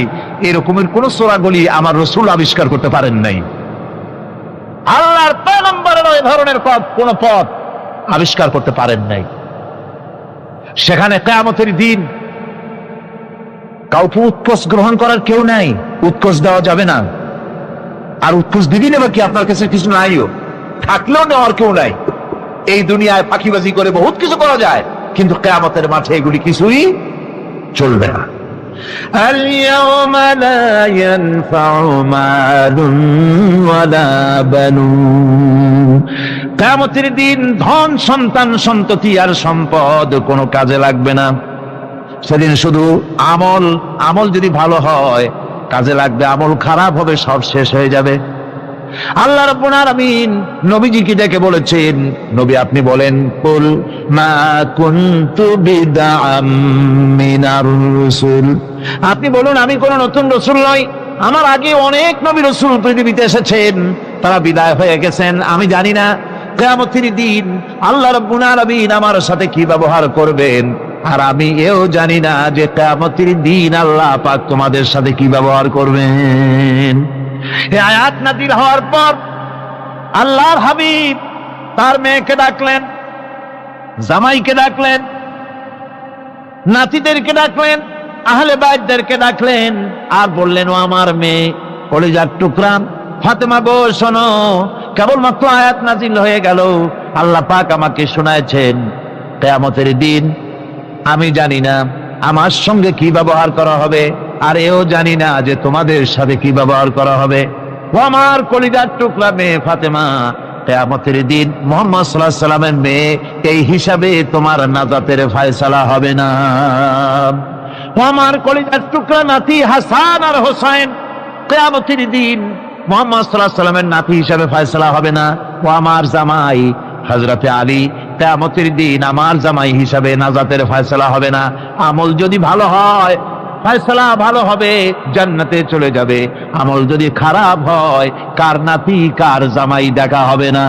এরকমের কোন চোরাগলি আমার রাসূল আবিষ্কার করতে পারেন নাই। আল্লাহর পয়গম্বরের ওই ধরনের কোন পথ আবিষ্কার করতে পারেন নাই। সেখানে কিয়ামতের দিন কাউকে উৎকোষ গ্রহণ করার কেউ নাই, উৎকোষ দেওয়া যাবে না। আর উৎকোষ দিবি নেবা কি, আপনার কাছে কিছু নাইও, থাকলেও নেওয়ার কেউ নাই। এই দুনিয়ায় ফাঁকিবাজি করে বহুত কিছু করা যায়, কিন্তু কিয়ামতের মাঠে এগুলি কিছুই চলবে না। اليوم لا ينفع مال ولا بنون কিয়ামতের দিন ধন, সন্তান, সন্ততি আর সম্পদ কোনো কাজে লাগবে না। সেদিন শুধু আমল যদি ভালো হয় কাজে লাগবে, আমল খারাপ হবে সব শেষ হয়ে যাবে। আল্লাহ রাব্বুল আলামিন নবীজিকে ডেকে বলেছেন, নবী আপনি বলেন, কুল মা কুনতু বিদআম মিনার রাসূল, আপনি বলুন আমি কোন নতুন রাসূল নই, আমার আগে অনেক নবী রাসূল পৃথিবীতে এসেছেন, তারা বিদায় হয়ে গেছেন। আমি জানি না কিয়ামতের দিন আল্লাহ রাব্বুল আলামিন আমার সাথে কি ব্যবহার করবেন, আর আমি এও জানি না যে কিয়ামতের দিন আল্লাহ পাক তোমাদের সাথে কি ব্যবহার করবেন। এই আয়াত নাযিল হওয়ার পর আল্লাহর হাবিব তার মেয়েকে ডাকলেন, জামাইকে ডাকলেন, নাতিদেরকে ডাকলেন, আহলে বাইতদেরকে ডাকলেন, আর বললেন, ও আমার মেয়ে, কলিজার টুকরা ফাতেমা গো শোনো, কেবলমাত্র আয়াত নাযিল হয়ে গেল, আল্লাহ পাক আমাকে শোনাচ্ছেন কিয়ামতের দিন আমি জানি না আমার সঙ্গে কি ব্যবহার করা হবে, আর এও জানি না যে তোমাদের সাথে কি ব্যবহার করা হবে। ও আমার কলিজার টুকরা মেয়ে ফাতেমা, কিয়ামতের দিন মুহাম্মদ সাল্লাল্লাহু আলাইহি সাল্লামের মেয়ে, এই হিসাবে তোমার নাজাতের ফয়সালা হবে না। ও আমার কলিজার টুকরা নাতি হাসান আর হোসেন, কিয়ামতের দিন মুহাম্মদ সাল্লাল্লাহু আলাইহি সাল্লামের নাতি হিসাবে ফয়সালা হবে না। ও আমার জামাই হযরতে আলী, কিয়ামতের দিন আমার জামাই হিসাবে নাজাতের ফয়সালা হবে না। আমল যদি ভালো হয় ফয়সালা ভালো হবে, জান্নাতে চলে যাবে। আমল যদি খারাপ হয় কার নাতি কার জামাই দেখা হবে না।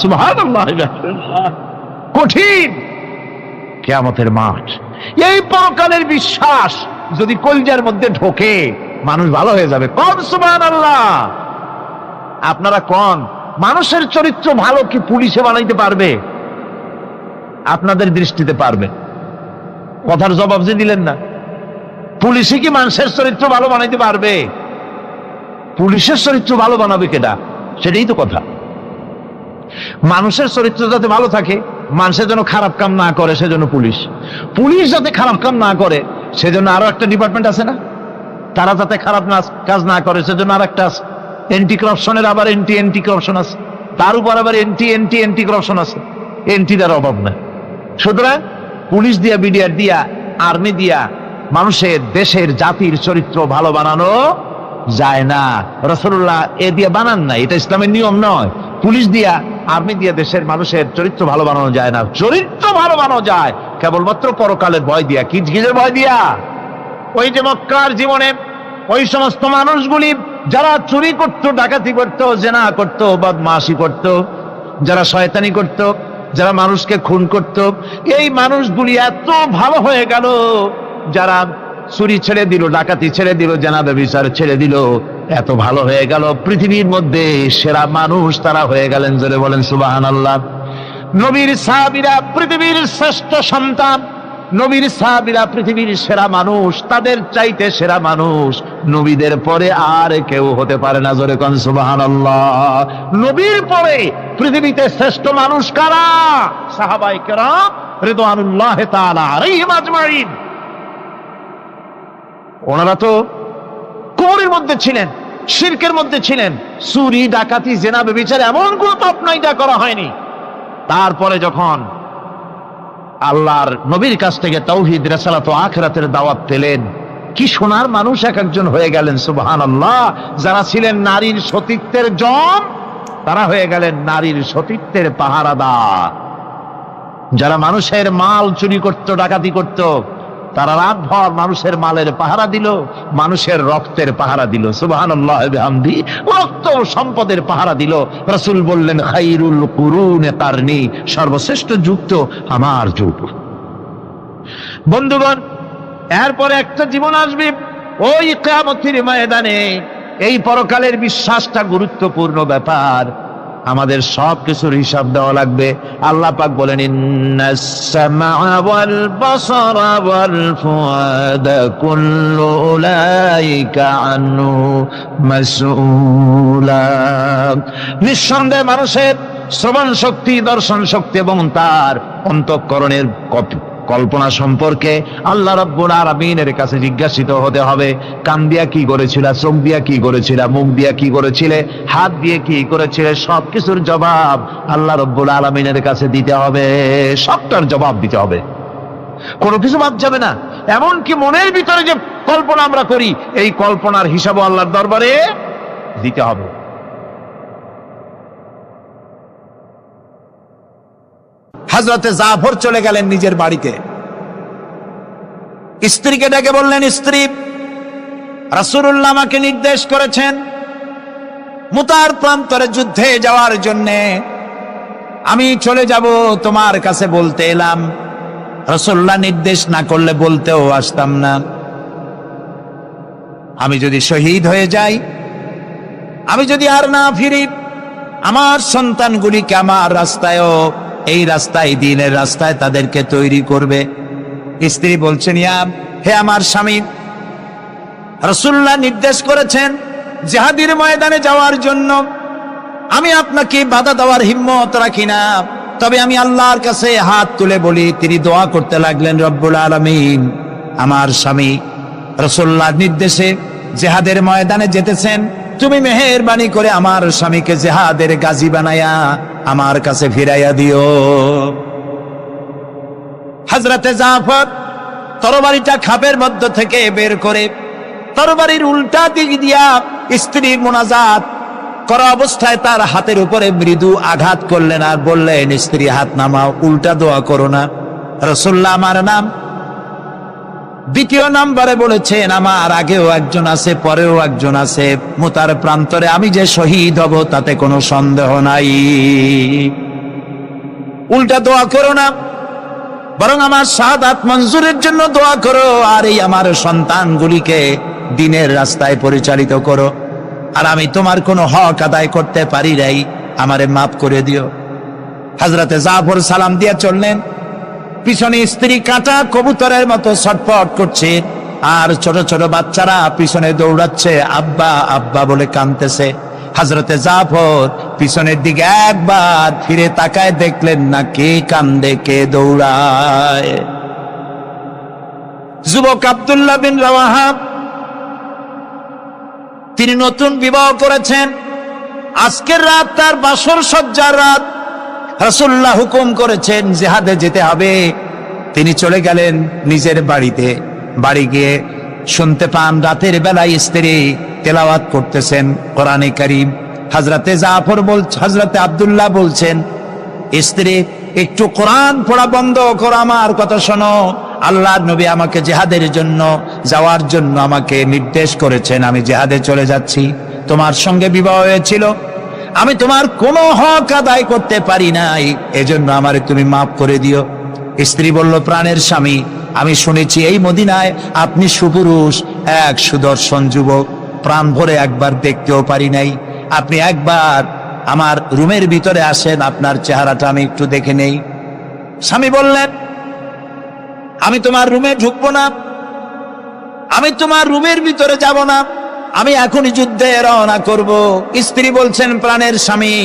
সুবহানাল্লাহ, কঠিন কিয়ামতের মাঠ। এই পরকালের বিশ্বাস যদি কলিজার মধ্যে ঢোকে মানুষ ভালো হয়ে যাবে। কোন সুবহানাল্লাহ। আপনারা কোন মানুষের চরিত্র ভালো কি পুলিশে বানাইতে পারবে? আপনাদের দৃষ্টিতে পারবে? কথার জবাব যে দিলেন না, পুলিশে কি মানুষের চরিত্র ভালো বানাইতে পারবে? পুলিশের চরিত্র ভালো বানাবে কেডা? সেটাই তো কথা। মানুষের চরিত্র যাতে ভালো থাকে, মানুষের জন্য খারাপ কাম না করে, সেজন্য পুলিশ। পুলিশ যাতে খারাপ কাম না করে সেজন্য আরো একটা ডিপার্টমেন্ট আছে না? তারা যাতে খারাপ কাজ না করে সেজন্য আর একটা আছে। এন্টি করাপশনের আবার এন্টি করাপশন আছে, তার উপর আবার এন্টি করাপশন আছে। এন্টিটার অভাব না। সুতরাং পুলিশ দিয়া, বিডিআর দিয়া, আর্মি দিয়া মানুষের, দেশের, জাতির চরিত্র ভালো বানানো যায় না। রাসূলুল্লাহ এ দিয়ে বানান না, এটা ইসলামের নিয়ম নয়। পুলিশ দিয়া, আর্মি দিয়া দেশের মানুষের চরিত্র ভালো বানানো যায় না। চরিত্র ভালো বানানো যায় কেবলমাত্র পরকালের ভয় দিয়া। কিসের ভয় দিয়া? ওই যে মক্কার জীবনে ওই সমস্ত মানুষগুলি যারা চুরি করত, ডাকাতি করত, জেনা করত, বদমাশি করত, যারা শয়তানি করত, যারা মানুষকে খুন করত, এই মানুষগুলি এত ভালো হয়ে গেল, যারা চুরি ছেড়ে দিল, ডাকাতি ছেড়ে দিল, জেনা ব্যভিচার ছেড়ে দিল, এত ভালো হয়ে গেল, পৃথিবীর মধ্যে সেরা মানুষ তারা হয়ে গেলেন। জোরে বলেন সুবহানাল্লাহ। নবীর সাহাবীরা পৃথিবীর শ্রেষ্ঠ সন্তান, নবীর সাহাবীরা পৃথিবীর সেরা মানুষ, তাদের চাইতে সেরা মানুষ নবীদের পরে আর কেউ হতে পারে না। জোরে কোন সুবহানাল্লাহ। নবীর পরে পৃথিবীতে শ্রেষ্ঠ মানুষ কারা? সাহাবায়ে কেরাম রিদওয়ানুল্লাহ তাআলা আলাইহিম আজমাইন। ওনারা তো কুফরের মধ্যে ছিলেন, শিরকের মধ্যে ছিলেন, চুরি ডাকাতি জেনা ব্যভিচার এমন কোন পাপ নাই যা করা হয়নি। তারপরে যখন আল্লাহর নবীর কাছ থেকে তাওহীদ, রিসালাত ও আখিরাতের দাওয়াত পেলেন, কি সোনার মানুষ এক একজন হয়ে গেলেন। সুবহানাল্লাহ। যারা ছিলেন নারীর সতীত্বের জম, তারা হয়ে গেলেন নারীর সতীত্বের পাহারাদার। যারা মানুষের মাল চুরি করত, ডাকাতি করত, তারা রাতভর মানুষের মালের পাহারা দিল, মানুষের রক্তের পাহারা দিল। সুবহানাল্লাহ বিহামদি। রক্ত সম্পদের পাহারা দিল। রাসূল বললেন, খায়রুল কুরুনে কারনি, সর্বশ্রেষ্ঠ যুগ তো আমার যুগ। বন্ধুগণ, এরপরে একটা জীবন আসবে ওই কিয়ামতের ময়দানে। এই পরকালের বিশ্বাসটা গুরুত্বপূর্ণ ব্যাপার। আমাদের সব কিছুর হিসাব দেওয়া লাগবে। আল্লাহ পাক বলেন, ইন্নাস সামআ ওয়াল বাসারা ওয়াল ফুআদা কুল্লু উলাইকা আনহু মাসউলা। নিঃসন্দেহে মানুষের শ্রবণ শক্তি, দর্শন শক্তি এবং তার অন্তঃকরণের কল্পনা সম্পর্কে আল্লাহ রাব্বুল আলামিনের কাছে জিজ্ঞাসিত হতে হবে। কান দিয়া কি করেছিল, চোখ দিয়া কি করেছিল, মুখ দিয়া কি করেছিলে, হাত দিয়ে কি করেছিলে, সবকিছুর জবাব আল্লাহ রাব্বুল আলামিনের কাছে দিতে হবে। সবটার জবাব দিতে হবে, কোনো কিছু বাদ যাবে না। এমনকি মনের ভিতরে যে কল্পনা আমরা করি, এই কল্পনার হিসাবও আল্লাহর দরবারে দিতে হবে। হযরতে জাফর চলে গেলেন নিজের বাড়িতে। স্ত্রীকে ডেকে বললেন, স্ত্রী, রাসূলুল্লাহ আমাকে নির্দেশ করেছেন মুতার প্রান্তরে যুদ্ধে যাওয়ার জন্য। আমি চলে যাব, তোমার কাছে বলতে এলাম। রাসূলুল্লাহ নির্দেশ না করলে বলতেও আসতাম না। আমি যদি শহীদ হয়ে যাই, আমি যদি আর না ফিরি, আমার সন্তানগুলিকে আমার রাস্তায়ও, এই রাস্তায়, দ্বীনের রাস্তায় তাদেরকে তৈরি করবে। স্ত্রী বলছেন, হে আমার স্বামী, রাসূলুল্লাহ নির্দেশ করেছেন জিহাদের ময়দানে যাওয়ার জন্য। আমি আপনাকে বাধা দেওয়ার হিম্মত রাখি না, তবে আমি আল্লাহর কাছে হাত তুলে বলি। তিনি দোয়া করতে লাগলেন, রব্বুল আলামিন, আমার স্বামী রাসূলুল্লাহর নির্দেশে জিহাদের ময়দানে যেতেছেন, তুমি মেহেরবানি করে আমার স্বামীকে জিহাদের গাজী বানায়া আমার কাছে ফিরাইয়া দিও। হযরতে জাফর তরবারিটা খাপের মধ্য থেকে বের করে তরবারির উল্টা দিক দিয়া স্ত্রীর মুনাজাত করা অবস্থায় তার হাতের উপরে মৃদু আঘাত করলেন আর বললেন, স্ত্রী হাত নামাও, উল্টা দোয়া করো না। রাসূলুল্লাহ আমার নাম দ্বিতীয় নাম্বারে বলেছেন, আমার আগেও একজন আছে, পরেও একজন আছে। মুতার প্রান্তরে আমি যে শহীদ হব তাতে কোনো সন্দেহ নাই। উল্টা দোয়া করো না, বরং আমার শাহাদাত মঞ্জুরের জন্য দোয়া করো, আর এই আমার সন্তানগুলিকে দ্বীনের রাস্তায় পরিচালিত করো। আর আমি তোমার কোনো হক আদায় করতে পারি নাই, আমারে মাফ করে দিও। হযরতে জাফর সালাম দিয়া চললেন। পিছনে স্ত্রী কাঁটা কবুতরের মতো ছটফট করছে, আর ছোট ছোট বাচ্চারা পিছনে দৌড়াচ্ছে, আব্বা আব্বা বলে কাঁদতেছে। হযরতে জাফর পিছনের দিকে একবার ফিরে তাকায়, দেখলেন না কে কান্দে, কে দৌড়ায়। যুবক আব্দুল্লাহ বিন রাওয়াহা, তিনি নতুন বিবাহ করেছেন। আজকের রাত তার বাসর সজ্জার রাত। রাসূলুল্লাহ হুকুম করেছেন জিহাদে যেতে হবে। তিনি চলে গেলেন নিজের বাড়িতে। বাড়ি গিয়ে শুনতে পান রাতের বেলায় স্ত্রী তেলাওয়াত করতেছেন কোরআনে কারীম। হযরতে জাফর হযরতে আব্দুল্লাহ বলছেন, স্ত্রী একটু কোরআন পড়া বন্ধ করো, আমার কথা শোনো। আল্লাহর নবী আমাকে জিহাদের জন্য যাওয়ার জন্য আমাকে নির্দেশ করেছেন, আমি জিহাদে চলে যাচ্ছি। তোমার সঙ্গে বিবাহ হয়েছিল, আমি তোমার কোনো হক আদায় করতে পারি নাই, এজন্য আমারে তুমি মাফ করে দিও। স্ত্রী বলল, প্রাণের স্বামী, আমি শুনেছি এই মদিনায় আপনি সুপুরুষ, এক সুদর্শন যুবক, প্রাণ ভরে একবার দেখতেও পারি নাই। আপনি একবার আমার রুমের ভিতরে আসেন, আপনার চেহারাটা আমি একটু দেখে নেই। স্বামী বললেন, আমি তোমার রুমে ঢুকবো না, আমি তোমার রুমের ভিতরে যাব না, আমি এখনই যুদ্ধে রওনা করব। স্ত্রী বলছেন, প্রাণের স্বামী,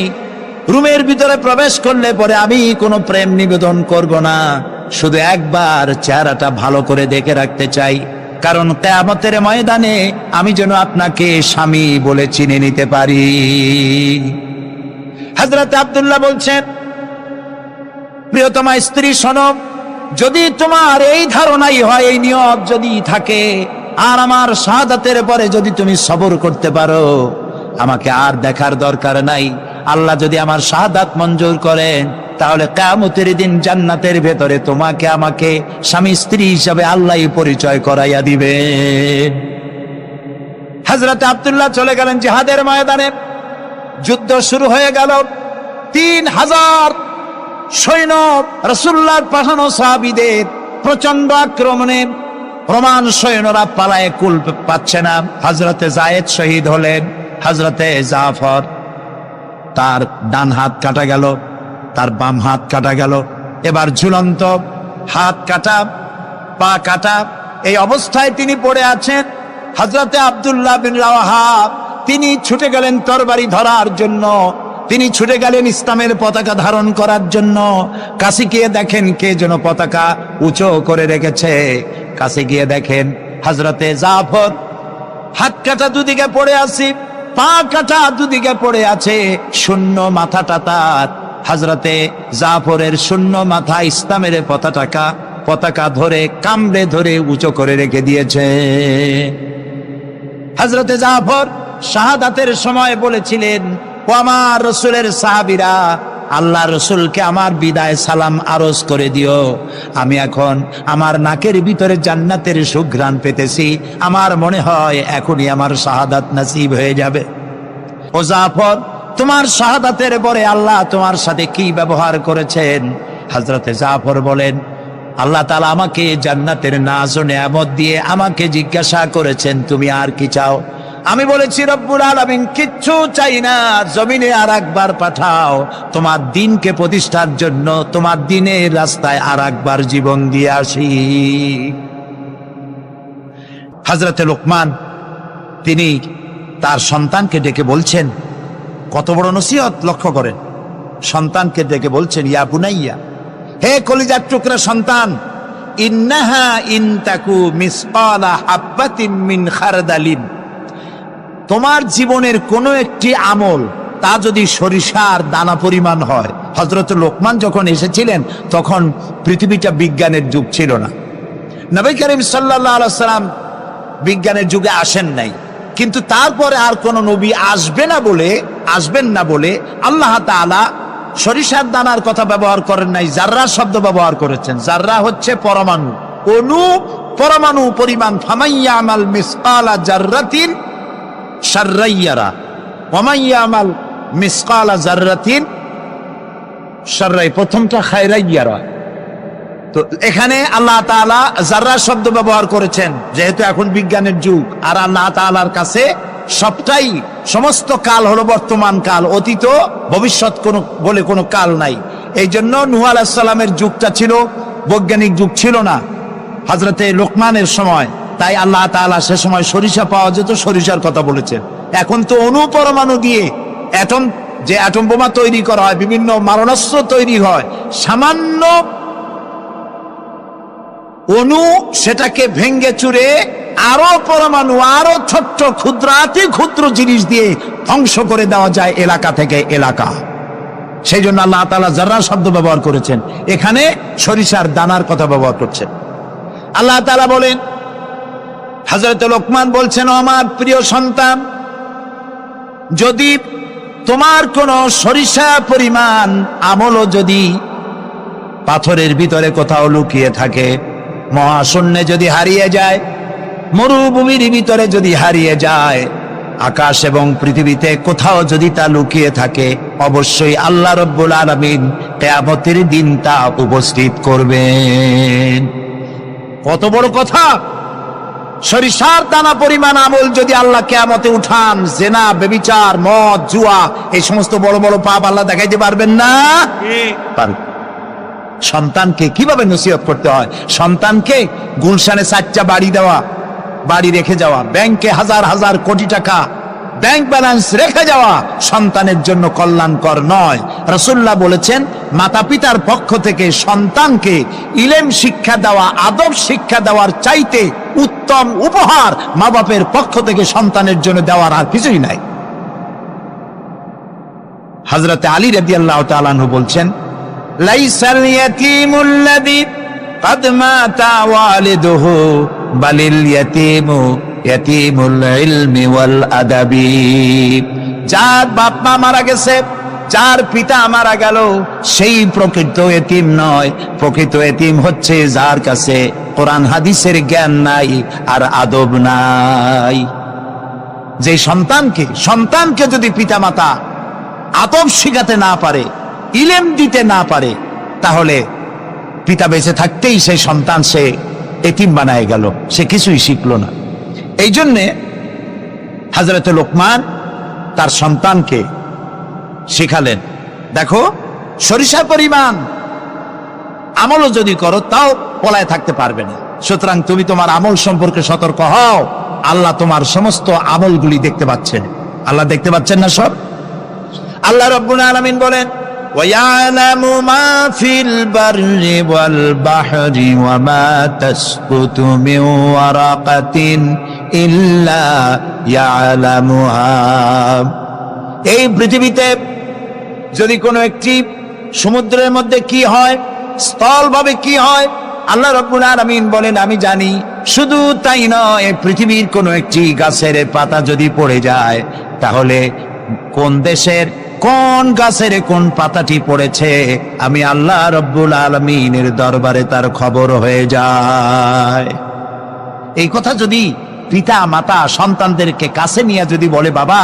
রুমের ভিতরে প্রবেশ করলে পরে আমি কোনো প্রেম নিবেদন করব না, শুধু একবার চেহারাটা ভালো করে দেখে রাখতে চাই, কারণ কিয়ামতের ময়দানে আমি যেন আপনাকে স্বামী বলে চিনে নিতে পারি। হযরত আব্দুল্লাহ বলছেন, প্রিয়তমা স্ত্রী শোনো, যদি তোমার এই ধারণাই হয়, এই নিয়ত যদি থাকে, আর আমার শাহাদাতের পরে যদি তুমি সবর করতে পারো, আমাকে আর দেখার দরকার নাই। আল্লাহ যদি আমার শাহাদাত মঞ্জুর করেন, তাহলে কিয়ামতের দিন জান্নাতের ভেতরে তোমাকে আমাকে স্বামী স্ত্রী হিসাবে আল্লাহই পরিচয় করাইয়া দিবে। হযরত আব্দুল্লাহ চলে গেলেন জিহাদের ময়দানে। যুদ্ধ শুরু হয়ে গেল। 3000 সৈন্য রাসূলুল্লাহর পাঠানো সাহাবীদের প্রচন্ড আক্রমণে রোমান সৈন্যরা পালায়ে কুল পাচ্ছে না। হযরতে যায়েদ শহীদ হলেন। হযরতে জাফর, তার ডান হাত কাটা গেল, তার বাম হাত কাটা গেল, এবার ঝুলন্ত, হাত কাটা, পা কাটা, এই অবস্থায় তিনি পড়ে আছেন। হযরতে আব্দুল্লাহ বিন রাওয়াহা তিনি ছুটে গেলেন তরবারি ধরার জন্য, তিনি ছুটে গেলেন ইসলামের পতাকা ধারণ করার জন্য। কাছে গিয়ে দেখেন কে যেন পতাকা উঁচু করে রেখেছে। কাছে গিয়ে দেখেন হযরতে জাফর হাত কাটা দুদিকে পড়ে আছে, পা কাটা দুদিকে পড়ে আছে, শূন্য মাথাটা তার। হযরতে জাফরের শূন্য মাথা ইসলামের পতাকা ধরে কামড়ে ধরে উঁচু করে রেখে দিয়েছে। হযরতে জাফর শাহাদাতের সময় বলেছিলেন, ও আমার রাসূলের সাহাবীরা, আল্লাহ রাসূলকে আমার বিদায় সালাম আরজ করে দিও। আমি এখন আমার নাকের ভিতরে জান্নাতের সুঘ্রাণ পেতেছি, আমার মনে হয় এখনই আমার শাহাদাত নসিব হয়ে যাবে। ও জাফর, তোমার শাহাদাতের পরে আল্লাহ তোমার সাথে কি ব্যবহার করেছেন? হযরতে জাফর বলেন, আল্লাহ তাআলা আমাকে জান্নাতের নাজ ও নেয়ামত দিয়ে আমাকে জিজ্ঞাসা করেছেন, তুমি আর কি চাও? আমি বলেছি, রব্বুল আলামিন, কিচ্ছু চাই না, জমিনে আর একবার পাঠাও, তোমার দিনকে প্রতিষ্ঠার জন্য, তোমার দিনের রাস্তায় আর একবার জীবন দিয়ে আসি। হযরতে লোকমান তিনি তার সন্তানকে ডেকে বলছেন, কত বড় নসিহত, লক্ষ্য করেন। সন্তানকে ডেকে বলছেন, ইয়া বুনাইয়া, হে কলিজার টুকরা সন্তান, ইন্নাহা ইন তাকু মিসকালা হাব্বাতিন মিন খারদালিন, তোমার জীবনের কোনো একটি আমল তা যদি সরিষার দানা পরিমাণ হয়। হযরত লোকমান যখন এসেছিলেন তখন পৃথিবীটা বিজ্ঞানের যুগ ছিল না। নবী করিম সাল্লাল্লাহু আলাইহি ওয়াসাল্লাম বিজ্ঞানের যুগে আসেন নাই, কিন্তু তারপরে আর কোন নবী আসবেন না বলে আল্লাহ তাআলা সরিষার দানার কথা ব্যবহার করেন নাই, জাররা শব্দ ব্যবহার করেছেন। জাররা হচ্ছে পরমাণু, অণু, পরমাণু পরিমাণ। ফামাইয়ামাল মিসকালা জাররাতিন শাররাইয়ারা ওয়ামাইয়ামাল মিসকালা জাররাতিন শাররাই, প্রথমটা খায়রাইয়ারা। তো এখানে আল্লাহ তাআলা জাররা শব্দ ব্যবহার করেছেন, যেহেতু এখন বিজ্ঞানের যুগ, আর আল্লাহ তাআলার কাছে সবটাই, সমস্ত কাল হলো বর্তমান কাল, অতীত ভবিষ্যৎ বলে কোনো কাল নাই। এই জন্য নূহ আলাইহিস সালামের যুগটা ছিল বৈজ্ঞানিক যুগ, ছিল না হযরতে লোকমানের সময়। তাই আল্লাহ তাআলা সে সময় সরিষা পাওয়া যেত, সরিষার কথা বলেছেন। এখন তো অণু পরমাণু দিয়ে অ্যাটম বোমা তৈরি করা হয়, বিভিন্ন মারণাস্ত্র তৈরি হয়, সামান্য অণু সেটাকে ভেঙ্গে চুরে আরো পরমাণু, আরো ছোট্ট ক্ষুদ্রাতি ক্ষুদ্র জিনিস দিয়ে ধ্বংস করে দেওয়া যায় এলাকা থেকে এলাকা। সেই জন্য আল্লাহ তাআলা জাররা শব্দ ব্যবহার করেছেন, এখানে সরিষার দানার কথা ব্যবহার করছেন। আল্লাহ তাআলা বলেন, হযরত লোকমান বলছেন, ও আমার প্রিয় সন্তান, যদি তোমার কোন সরিষা পরিমাণ আমলও যদি পাথরের ভিতরে কোথাও লুকিয়ে থাকে, মহাশূন্যে যদি হারিয়ে যায়, মরুভূমির ভিতরে যদি হারিয়ে যায়, আকাশ এবং পৃথিবীতে কোথাও যদি তা লুকিয়ে থাকে, অবশ্যই আল্লাহ রাব্বুল আলামিন কিয়ামতের দিন তা উপস্থিত করবেন। কত বড় কথা! সরিষার দানা পরিমাণ আমল যদি আল্লাহ কিয়ামতে উঠান, জেনা, ব্যভিচার, মদ, জুয়া, এই সমস্ত বড় বড় পাপ আল্লাহ দেখাইতে পারবেন না? সন্তানকে কিভাবে নসিহত করতে হয়। সন্তানকে গুলশানে 4টা বাড়ি দেওয়া, বাড়ি রেখে যাওয়া, ব্যাংকে হাজার হাজার কোটি টাকা ব্যাংক ব্যালেন্স রেখে যাওয়া সন্তানের জন্য কল্যাণকর নয়। রাসূলুল্লাহ বলেছেন, মাতা পিতার পক্ষ থেকে সন্তানকে ইলম শিক্ষা দেওয়া, আদব শিক্ষা দেওয়ার চাইতে উত্তম উপহার মা বাপের পক্ষ থেকে সন্তানের জন্য দেওয়ার আর কিছুই নাই। হযরত আলী রাদিয়াল্লাহু তাআলা আনহু বলছেন, লাইসাল ইয়াতীমুল্লাযী قد مات والده بل اليتيم يتيم العلم والأدب। যার বাপ মা মারা গেছে, যার পিতা মারা গেল, সেই প্রকৃত এতিম নয়। প্রকৃত এতিম হচ্ছে যার কাছে কোরআন হাদিসের জ্ঞান নাই আর আদব নাই। যে সন্তানকে যদি পিতা মাতা আদব শিখাতে না পারে, ইলম দিতে না পারে, তাহলে পিতা বেঁচে থাকতেই সেই সন্তান সে এতিম বানায় গেল, সে কিছুই শিখলো না। এই জন্যে হযরত লোকমান তার সন্তানকে শিখালেন, দেখো সরিষা পরিমাণ আমলও যদি করো তাও পলায় থাকতে পারবে না। সুতরাং তুমি তোমার আমল সম্পর্কে সতর্ক হও। আল্লাহ তোমার সমস্ত আমলগুলি দেখতে পাচ্ছেন। আল্লাহ দেখতে পাচ্ছেন না সব? আল্লাহ রাব্বুল আলামিন বলেন, وَيَعْلَمُ مَا فِي الْبَرِّ وَالْبَحْرِ وَمَا تَسْقُطُ مِنْ وَرَقَةٍ إِلَّا يَعْلَمُهَا। এই পৃথিবীতে যদি কোনো একটি সমুদ্রের মধ্যে কি হয়, স্থলভাবে কি হয়, আল্লাহ রাব্বুল আলামিন বলেন আমি জানি। শুধু তাই নয়, পৃথিবীর কোনো একটি গাছের পাতা যদি পড়ে যায়, তাহলে কোন দেশের কোন গাছের কোন পাতাটি পড়েছে আমি আল্লাহ রাব্বুল আলামিনের দরবারে তার খবর হয়ে যায়। এই কথা যদি পিতা মাতা সন্তানদেরকে কাছে নিয়ে যদি বলে, বাবা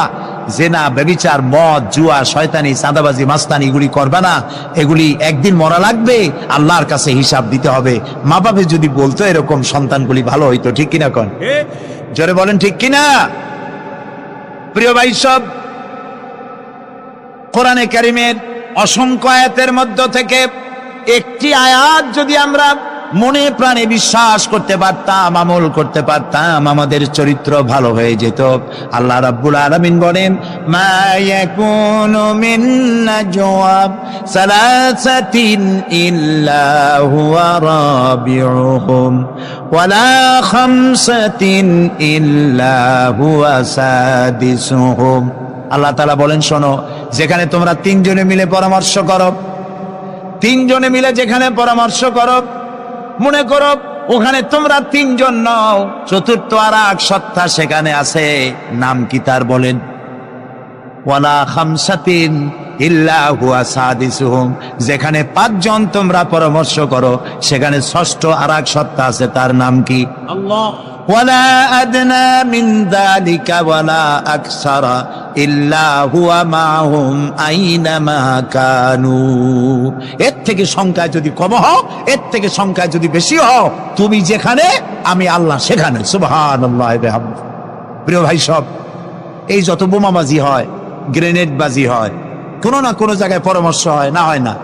জেনা, ব্যভিচার, মদ, জুয়া, শয়তানি, চাঁদাবাজি, মাস্তানি এগুলি করবে না, এগুলি একদিন মরা লাগবে, আল্লাহর কাছে হিসাব দিতে হবে। মা বাবা যদি বলতো এরকম, সন্তানগুলি ভালো হইতো। ঠিক কিনা কোন? জোরে বলেন ঠিক কিনা? প্রিয় ভাই সব, কোরআনে কারীমের অসংখ্য আয়াতের মধ্য থেকে একটি আয়াত যদি আমরা মনে প্রাণে বিশ্বাস করতে পারতাম, আমল করতে পারতাম, আমাদের চরিত্র ভালো হয়ে যেত। আল্লাহ রাব্বুল আলামিন বলেন, মা ইয়াকুনু মিন নাজওয়া সালাসাতিন ইল্লা হুয়া রাবিউহুম ওয়ালা খামসাতিন ইল্লা হুয়া সাদিসুহুম। আল্লাহ তাআলা বলেন, শোনো, যেখানে তোমরা 3 জনে মিলে পরামর্শ করো, 3 জনে মিলে যেখানে পরামর্শ করো, মনে করো ওখানে তোমরা 3 জন নও, চতুর্থ আর এক সত্তা সেখানে আছে, নাম কি তার? বলেন, ওয়ালা খামসাতিন ইল্লা হুয়া সাদিসুহুম। যেখানে 5 জন তোমরা পরামর্শ করো, সেখানে ষষ্ঠ আর এক সত্তা আছে, তার নাম কি? আল্লাহ। ওয়ালা আদনা মিন যালিকা ওয়ালা আকসারা ইল্লা হুয়া মাহুম আইনামা কানু। এর থেকে সংখ্যা যদি কম হও, এর থেকে সংখ্যা যদি বেশি হও, তুমি যেখানে আমি আল্লাহ সেখানে। সুবহানাল্লাহ। প্রিয় ভাই সব, এই যত বোমাবাজি হয়, গ্রেনেড বাজি হয়, কোনো না কোনো জায়গায় পরামর্শ হয় না? হয় না?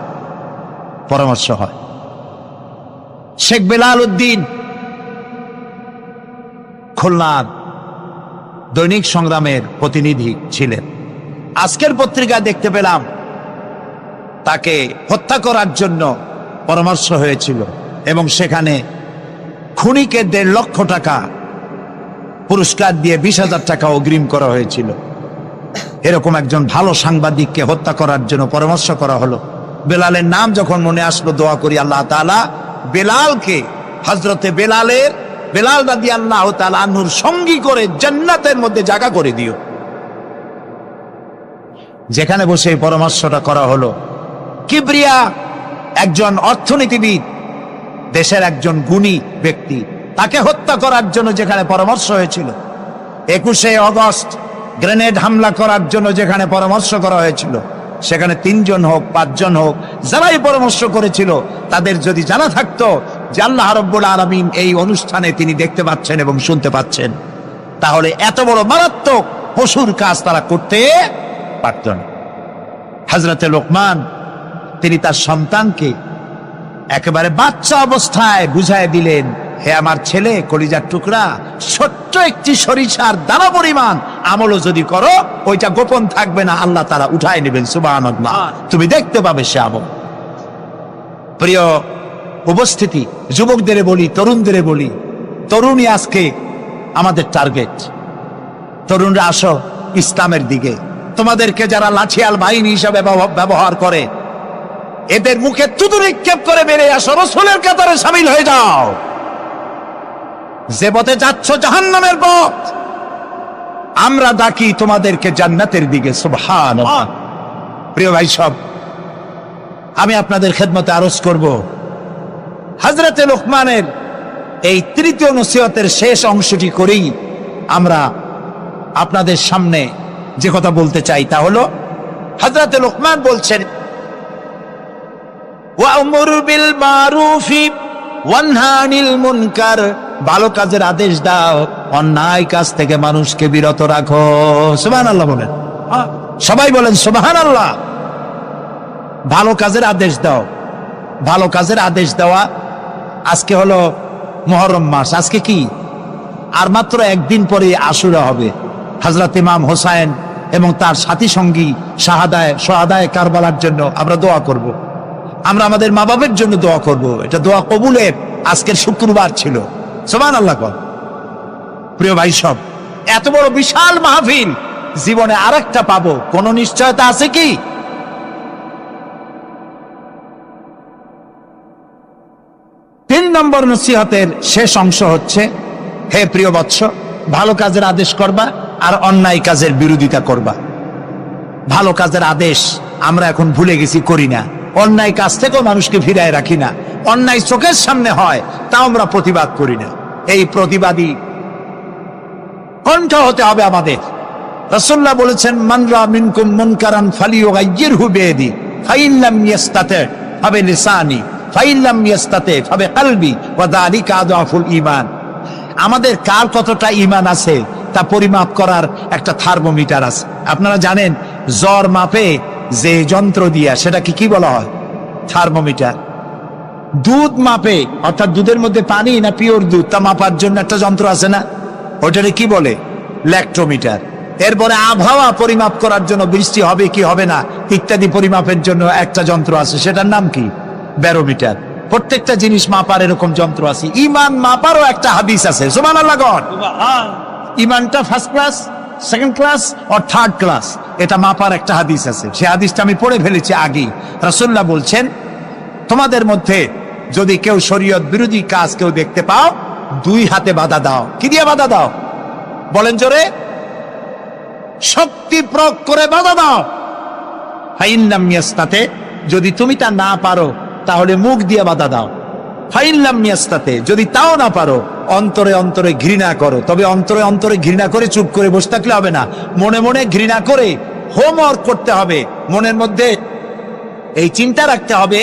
পরামর্শ হয়। শেখ বেলাল উদ্দিন খুলনার দৈনিক সংগ্রামের প্রতিনিধি ছিলেন। আজকের পত্রিকায় দেখতে পেলাম তাকে হত্যা করার জন্য পরামর্শ হয়েছিল এবং সেখানে খুনিকে 1.5 লক্ষ টাকা পুরস্কার দিয়ে 20,000 টাকা অগ্রিম করা হয়েছিল। এরকম একজন ভালো সাংবাদিককে হত্যা করার জন্য পরামর্শ করা হলো। বেলালের নাম যখন মনে আসলো, দোয়া করি আল্লাহ তাআলা বেলালকে, হযরতে বেলাল রাদিয়াল্লাহু তাআলা আনহুর সঙ্গী করে জান্নাতের মধ্যে জায়গা করে দিও। যেখানে বসে এই পরামর্শটা করা হলো, কিবরিয়া একজন অর্থনীতিবিদ, দেশের একজন গুণী ব্যক্তি, তাকে হত্যা করার জন্য যেখানে পরামর্শ হয়েছিল, 21শে আগস্ট গ্রেনেড হামলা করার জন্য যেখানে পরামর্শ করা হয়েছিল, সেখানে 3 জন হোক 5 জন হোক, যারাই পরামর্শ করেছিল, তাদের যদি জানা থাকতো যে আল্লাহ রাব্বুল আলামিন এই অনুষ্ঠানে তিনি দেখতে পাচ্ছেন এবং শুনতে পাচ্ছেন, তাহলে এত বড় মারাত্মক পশুর কাজ তারা করতে পারত না। হযরতে লোকমান তিনি তার সন্তানকে একেবারে বাচ্চা অবস্থায় বুঝায় দিলেন, হে আমার ছেলে কলিজার টুকরা, ছোট্ট একটি সরিষার দানা পরিমাণ আমলও যদি করো, ওইটা গোপন থাকবে না, আল্লাহ তাআলা উঠায় নেবেন। সুবহানাল্লাহ, তুমি দেখতে পাবে সে আমল। প্রিয় উপস্থিতি, যুবকদের বলি, তরুণদের বলি, তরুণী আজকে আমাদের টার্গেট। তরুণরা আসো ইসলামের দিকে। তোমাদেরকে যারা লাঠিয়াল বাহিনী হিসাবে ব্যবহার করে, এদের মুখে থুতু নিক্ষেপ করে বেরিয়ে আসো, রাসূলের কাতারে শামিল হয়ে যাও। যে পথে যাচ্ছ জাহান্নামের পথ, আমরা ডাকি তোমাদেরকে জান্নাতের দিকে। সুবহানাল্লাহ। প্রিয় ভাই সব, আমি আপনাদের খেদমতে আরজ করব, হযরতে লোকমানের এই তৃতীয় নসিহতের শেষ অংশটি করেই আমরা আপনাদের সামনে যে কথা বলতে চাই তা হলো, হযরতে লোকমান বলছেন, ওয়া'মুর বিল মারুফি ওয়ানহা আনিল মুনকার, ভালো কাজের আদেশ দাও, অন্যায় কাজ থেকে মানুষকে বিরত রাখো। সুবহানাল্লাহ বলেন, সবাই বলেন সুবহানাল্লাহ। ভালো কাজের আদেশ দাও। ভালো কাজের আদেশ দেওয়া। আজকে হলো মুহররম মাস, আজকে কি আর মাত্র একদিন পরে আশুরা হবে। হযরত ইমাম হোসাইন এবং তার সাথী সঙ্গী শাহাদায়ে কারবালার জন্য আমরা দোয়া করব। আমরা আমাদের মা বাবার জন্য দোয়া করব। এটা দোয়া কবুলের আজকের শুক্রবার ছিল। সুবহানাল্লাহ। প্রিয় ভাই সব, এত বড় বিশাল মাহফিল, জীবনে আরেকটা পাবো কোন নিশ্চয়তা আছে কি? তিন নম্বর নসিহতের শেষ অংশ হচ্ছে, হে প্রিয় বৎস, ভালো কাজের আদেশ করবা আর অন্যায় কাজের বিরোধিতা করবা। ভালো কাজের আদেশ আমরা এখন ভুলে গেছি, করি না। অন্যায় কাজ থেকেও মানুষকে ফিরায় রাখি না। অন্যায় চোখের সামনে হয়, তাও আমরা প্রতিবাদ করি না। এই প্রতিবাদী কণ্ঠ হতে হবে আমাদের। রাসূলুল্লাহ বলেছেন, মান রা মিনকুম মুনকারান ফালিয়ুগাইয়িরহু বিয়াদি ফাইন লাম ইয়াস্তাতি ফাবিলিসানি ফাইন লাম ইয়াস্তাতি ফাবিকলবি ওয়া যালিকা আযআফুল ঈমান। আমাদের কার কতটা ঈমান আছে তা পরিমাপ করার একটা থার্মোমিটার আছে। আপনারা জানেন, জ্বর মাপে যে যন্ত্র দিয়া, সেটাকে কি বলা হয়? থার্মোমিটার। দুধ মাপে, অর্থাৎ দুধের মধ্যে পানি না পিওর দুধ, তা মাপার জন্য একটা যন্ত্র আছে না, ওইটারে কি বলে? ল্যাক্টোমিটার। এরপরে আবহাওয়া পরিমাপ করার জন্য, বৃষ্টি হবে কি হবে না ইত্যাদি পরিমাপের জন্য একটা যন্ত্র আছে, সেটার নাম কি? ব্যারোমিটার। প্রত্যেকটা জিনিস মাপার এরকম যন্ত্র আছে। ঈমান মাপারও একটা হাদিস আছে। সুবহানাল্লাহ। ঈমানটা ফার্স্ট ক্লাস, সেকেন্ড ক্লাস আর থার্ড ক্লাস, এটা মাপার একটা হাদিস আছে। সেই হাদিসটা আমি পড়ে ফেলেছি আগেই। রাসূলুল্লাহ বলছেন, তোমাদের মধ্যে যদি কেউ শরীয়ত বিরোধী কাজ কেউ দেখতে পাও, দুই হাতে বাধা দাও। কি দিয়ে বাধা দাও? বলেন জোরে। শক্তি প্রয়োগ করে বাধা দাও। ফাইন লাম ইয়াস্তাতি, যদি তুমি তা না পারো তাহলে মুখ দিয়ে বাধা দাও। ফাইন লাম ইয়াস্তাতি, যদি তাও না পারো অন্তরে অন্তরে ঘৃণা করো। তবে অন্তরে অন্তরে ঘৃণা করে চুপ করে বসে থাকলে হবে না, মনে মনে ঘৃণা করে হোমওয়ার্ক করতে হবে। মনের মধ্যে এই চিন্তা রাখতে হবে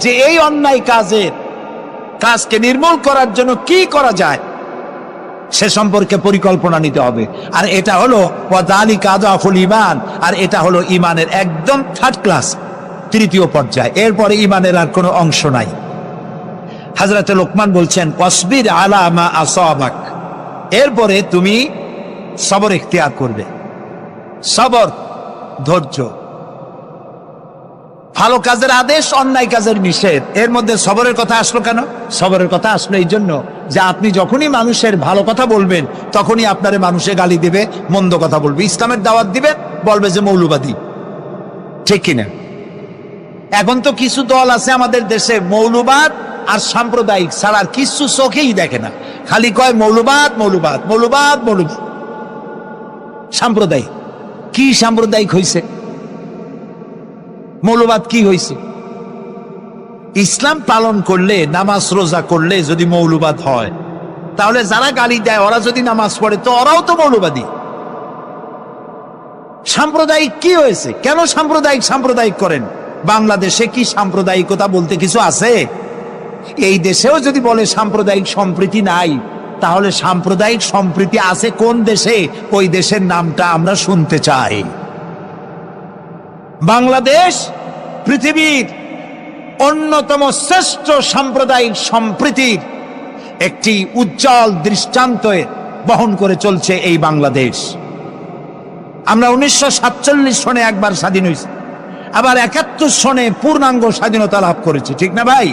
যে এই অন্যায় কাজকে নির্মূল করার জন্য কি করা যায়, সে সম্পর্কে পরিকল্পনা নিতে হবে। আর এটা হলো ওয়া যালিকা আযআফুল ঈমান, আর এটা হলো ঈমানের একদম থার্ড ক্লাস, তৃতীয় পর্যায়। এরপরে ঈমানের আর কোনো অংশ নাই। হযরতে লোকমান বলছেন, ওয়াসবির আলা মা আসাবাক, এরপরে তুমি সবর ইখতিয়ার করবে। সবর, ধৈর্য। ভালো কাজের আদেশ, অন্যায় কাজের নিষেধ, এর মধ্যে সবরের কথা আসলো কেন? সবরের কথা আসলো এই জন্য যে আপনি যখনই মানুষের ভালো কথা বলবেন, তখনই আপনারে মানুষে গালি দিবে, মন্দ কথা বলবে। ইসলামের দাওয়াত দিবে, বলবে যে মৌলবাদী। ঠিক কিনা? এখন তো কিছু দল আছে আমাদের দেশে, মৌলবাদ আর সাম্প্রদায়িক ছাড়া আর কিছু চোখেই দেখে না, খালি কয় মৌলবাদ মৌলবাদ মৌলবাদ মৌলবাদ। সাম্প্রদায়িক কি? সাম্প্রদায়িক হইছে? মৌলবাদ কি হইছে? ইসলাম পালন করলে, নামাজ রোজা করলে যদি মৌলবাদ হয়, তাহলে যারা গালি দেয় ওরা যদি নামাজ পড়ে তো ওরাও তো মৌলবাদী। সাম্প্রদায়িক কি হয়েছে? কেন সাম্প্রদায়িক করেন? বাংলাদেশে কি সাম্প্রদায়িকতা বলতে কিছু আছে? এই দেশেও যদি বলে সাম্প্রদায়িক সম্প্রীতি নাই, তাহলে সাম্প্রদায়িক সম্প্রীতি আছে কোন দেশে? ওই দেশের নামটা আমরা শুনতে চাই। বাংলাদেশ পৃথিবীর অন্যতম শ্রেষ্ঠ সাম্প্রদায়িক সম্প্রীতির একটি উজ্জ্বল দৃষ্টান্ত বহন করে চলছে এই বাংলাদেশ। আমরা 1947 সনে একবার স্বাধীন হয়েছি, আবার 71 সনে পূর্ণাঙ্গ স্বাধীনতা লাভ করেছি, ঠিক না ভাই?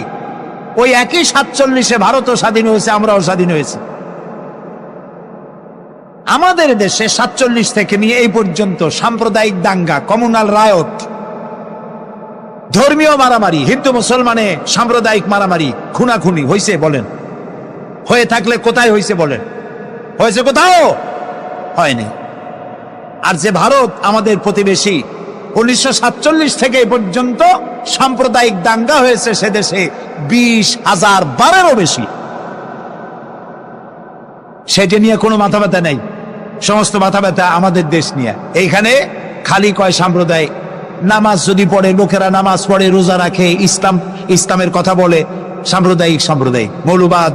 ওই একই 47-এ ভারতও স্বাধীন হয়েছে, আমরাও স্বাধীন হয়েছি। আমাদের দেশে 47 থেকে নিয়ে এই পর্যন্ত সাম্প্রদায়িক দাঙ্গা, কমিউনাল রায়ত, ধর্মীয় মারামারি, হিন্দু মুসলমানে সাম্প্রদায়িক মারামারি, খুনাখুনি হয়েছে বলেন? হয়ে থাকলে কোথায় হয়েছে বলেন? হয়েছে কোথাও? হয়নি। আর যে ভারত আমাদের প্রতিবেশী, 1947 থেকে এই পর্যন্ত সাম্প্রদায়িক দাঙ্গা হয়েছে সে দেশে 20,000 বারেরও বেশি। সেটা নিয়ে কোনো মাথা ব্যথা নেই, সমস্ত মাথা ব্যথা আমাদের দেশ নিয়ে। এইখানে খালি কয় সাম্প্রদায়িক। নামাজ যদি পড়ে, লোকেরা নামাজ পড়ে, রোজা রাখে, ইসলামের কথা বলে, সাম্প্রদায়িক মৌলবাদ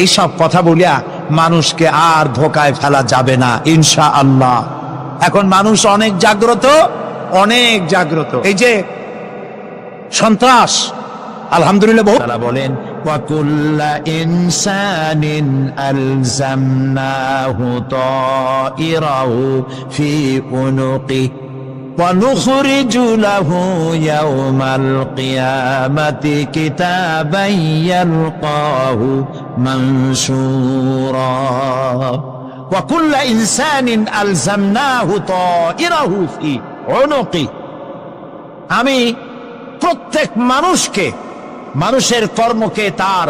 এইসব কথা বলিয়া মানুষকে আর ধোকায় ফেলা যাবে না ইনশাআল্লাহ। এখন মানুষ অনেক জাগ্রত। এই যে সন্ত্রাস, আলহামদুলিল্লাহ তারা বলেন ওয়াকুল্লা ইনসানিন আলজামনাহু তাইরাহু ফি উনুকি ওয়া নুখরিজু লাহু ইয়াওমাল কিয়ামাতি কিতাবান ইয়ালকাহু মানশুরা ওয়াকুল্লা ইনসানিন আলজামনাহু তাইরাহু ফি উনুকি। আমি প্রত্যেক মানুষের কর্মকে তার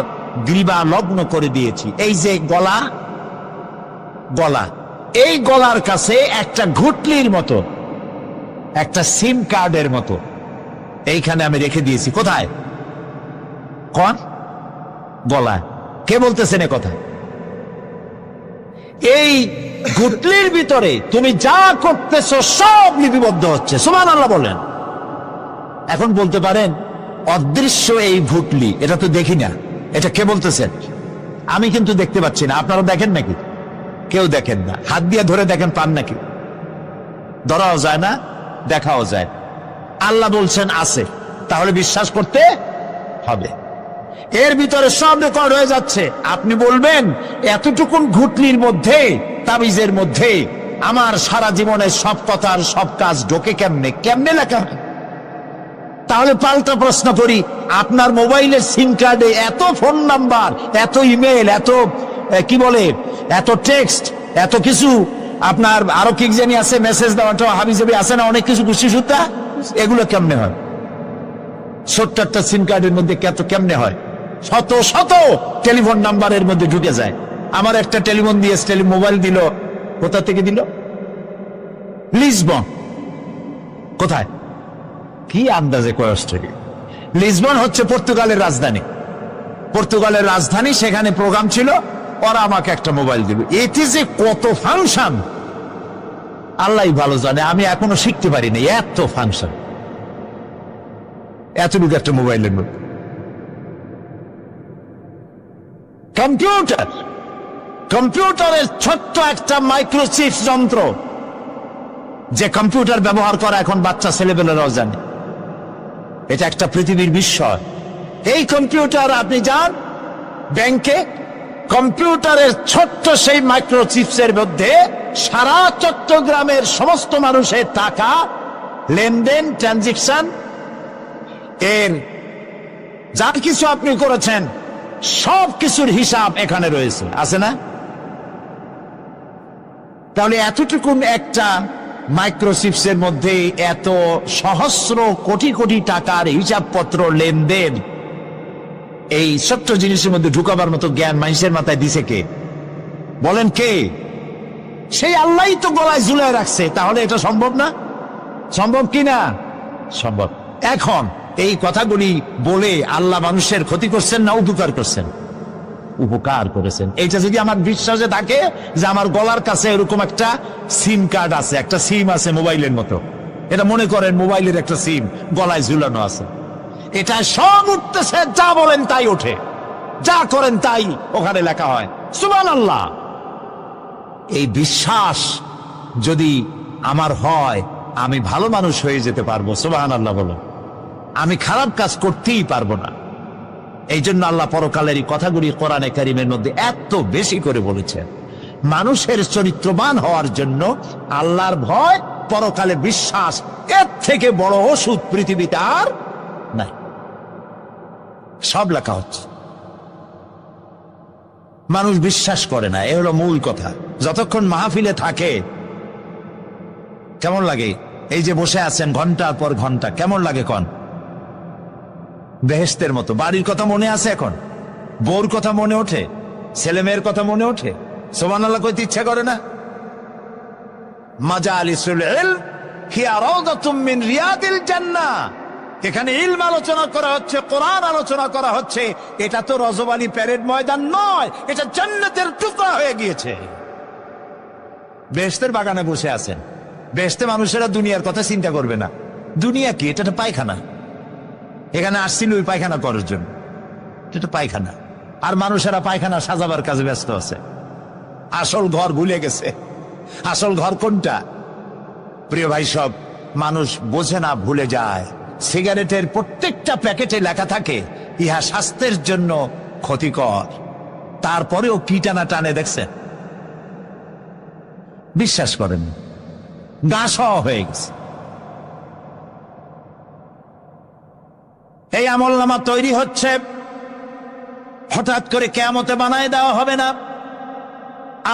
গ্রীবা লগ্ন করে দিয়েছি। এই যে গলা, এই গলার কাছে একটা ঘুটলির মতো, একটা সিম কার্ডের মতো এইখানে আমি রেখে দিয়েছি। কোথায়? কোন গলায়? কে বলতেছেন এ কথা? এই ঘুটলির ভিতরে তুমি যা করতেছো সব লিপিবদ্ধ হচ্ছে। সুবহানাল্লাহ বলেন। এখন বলতে পারেন অদৃশ্য এই ঘুটলি, এটা তো দেখি না, এটা কে বলতেছেন? আমি কিন্তু দেখতে পাচ্ছি না। আপনারা দেখেন নাকি? কেউ দেখেন না। হাত দিয়ে ধরে দেখেন, পান নাকি? ধরাও যায় না, দেখাও যায়। আল্লাহ বলছেন আছে, তাহলে বিশ্বাস করতে হবে। এর ভিতরে সব রেকর্ড হয়ে যাচ্ছে। আপনি বলবেন এতটুকুন ঘুটলির মধ্যে, তাবিজের মধ্যে আমার সারা জীবনের সব কথার সব কাজ ঢোকে কেমনে লেখা? তাহলে পাল্টা প্রশ্ন করি, আপনার মোবাইলের সিম কার্ডে এত ফোন নাম্বার, এত ইমেল, এত কি বলে, এত টেক্সট, এত কিছু, আপনার আরো কি জানি আছে, মেসেজ দেওয়াটা হাবিজাবি আছে না, অনেক কিছু গুষ্টি সুতা, এগুলো কেমনে হয়? ছোট্ট একটা সিম কার্ডের মধ্যে কেমনে হয়? শত শত টেলিফোন নাম্বারের মধ্যে ঢুকে যায়। আমার একটা টেলিফোন দিয়ে মোবাইল দিল, কোথা থেকে দিল? লিসবন। কোথায়? কি আন্দাজে কয় অস্ট্রেলিয়া? লিসবন হচ্ছে পর্তুগালের রাজধানী। সেখানে প্রোগ্রাম ছিল, ওরা আমাকে একটা মোবাইল দিল। এতে যে কত ফাংশন আল্লাহই ভালো জানে, আমি এখনো শিখতে পারিনি। এত ফাংশন, এতটুকু একটা মোবাইলের মধ্যে। কম্পিউটারের ছোট্ট একটা মাইক্রোচিপ যন্ত্র, যে কম্পিউটার ব্যবহার করা এখন বাচ্চা ছেলেবেলারাও জানে। এটা একটা পৃথিবীর বিস্ময়। এই কম্পিউটার, আপনি যান ব্যাংকে, কম্পিউটারের ছোট্ট সেই মাইক্রোচিপসের মধ্যে সারা চট্টগ্রামের সমস্ত মানুষের টাকা লেনদেন, ট্রানজেকশন, এর যা কিছু আপনি করেছেন সব কিছুর হিসাব এখানে রয়েছে, আছে না? তাহলে এতটুকুন একটা মাইক্রোচিপসের মধ্যে এত সহস্র কোটি কোটি টাকার হিসাবপত্র, লেনদেন, এই ছোট্ট জিনিসের মধ্যে ঢুকাবার মতো জ্ঞান মানুষের মাথায় দিছে কে? বলেন কে? সেই আল্লাহই তো গলায় ঝুলায় রাখছে। তাহলে এটা সম্ভব না? সম্ভব কি না? সম্ভব। এখন এই কথাগুলি বলে আল্লাহ মানুষের ক্ষতি করছেন না উপকার করছেন? উপকার করেছেন। এইটা যদি আমার বিশ্বাসে থাকে যে আমার গলার কাছে এরকম একটা সিম কার্ড আছে, একটা সিম আছে মোবাইলের মতো, এটা মনে করেন মোবাইলের একটা সিম গলায় ঝুলানো আছে, এটা সব উঠতেছে, যা বলেন তাই ওঠে, যা করেন তাই ওখানে লেখা হয়। সুবহানাল্লাহ। এই বিশ্বাস যদি আমার হয়, আমি ভালো মানুষ হয়ে যেতে পারবো। সুবহানাল্লাহ বলো। আমি খারাপ কাজ করতেই পারবো না। এই জন্য আল্লাহ পরকালের এই কথাগুলি কোরআনে কারিমের মধ্যে এত বেশি করে বলেছেন। মানুষের চরিত্রবান হওয়ার জন্য আল্লাহর ভয়, পরকালে বিশ্বাস, এর থেকে বড় ওষুধ পৃথিবীতে আর নাই। সব লেখা হচ্ছে, মানুষ বিশ্বাস করে না, এ হলো মূল কথা। যতক্ষণ মাহফিলে থাকে কেমন লাগে? এই যে বসে আছেন ঘন্টার পর ঘন্টা, কেমন লাগে? কন বেহেশতের মতো। বাড়ির কথা মনে আছে এখন? বউর কথা মনে ওঠে? ছেলে মেয়ের কথা মনে ওঠে? সুবহানাল্লাহ কইতে ইচ্ছা করে না? মাজালিসুল ইলম হিয়া রাউদাতুম মিন রিয়াদিল জান্নাহ। এখানে ইলম আলোচনা করা হচ্ছে, কোরআন আলোচনা করা হচ্ছে। এটা তো রজবালি প্যারেড ময়দান নয়, এটা জান্নাতের টুকরা হয়ে গিয়েছে। বেহেশতের বাগানে বসে আছেন। বেহেশতে মানুষেরা দুনিয়ার কথা চিন্তা করবে না। দুনিয়া কি? এটা তো পায়খানা। এখানে আসছিল ওই পায়খানা করার জন্য, এটা পায়খানা। আর মানুষেরা পায়খানা সাজাবার কাজে ব্যস্ত আছে, আসল ঘর ভুলে গেছে। আসল ঘর কোনটা? প্রিয় ভাই, সব মানুষ বোঝে না, ভুলে যায়। সিগারেটের প্রত্যেকটা প্যাকেটে লেখা থাকে ইহা স্বাস্থ্যের জন্য ক্ষতিকর, তারপরেও কি টানা টানে দেখছেন? বিশ্বাস করেন, গাছ হয়ে গেছে। এই আমলনামা তৈরি হচ্ছে, হঠাৎ করে কিয়ামতে বানায় দেওয়া হবে না।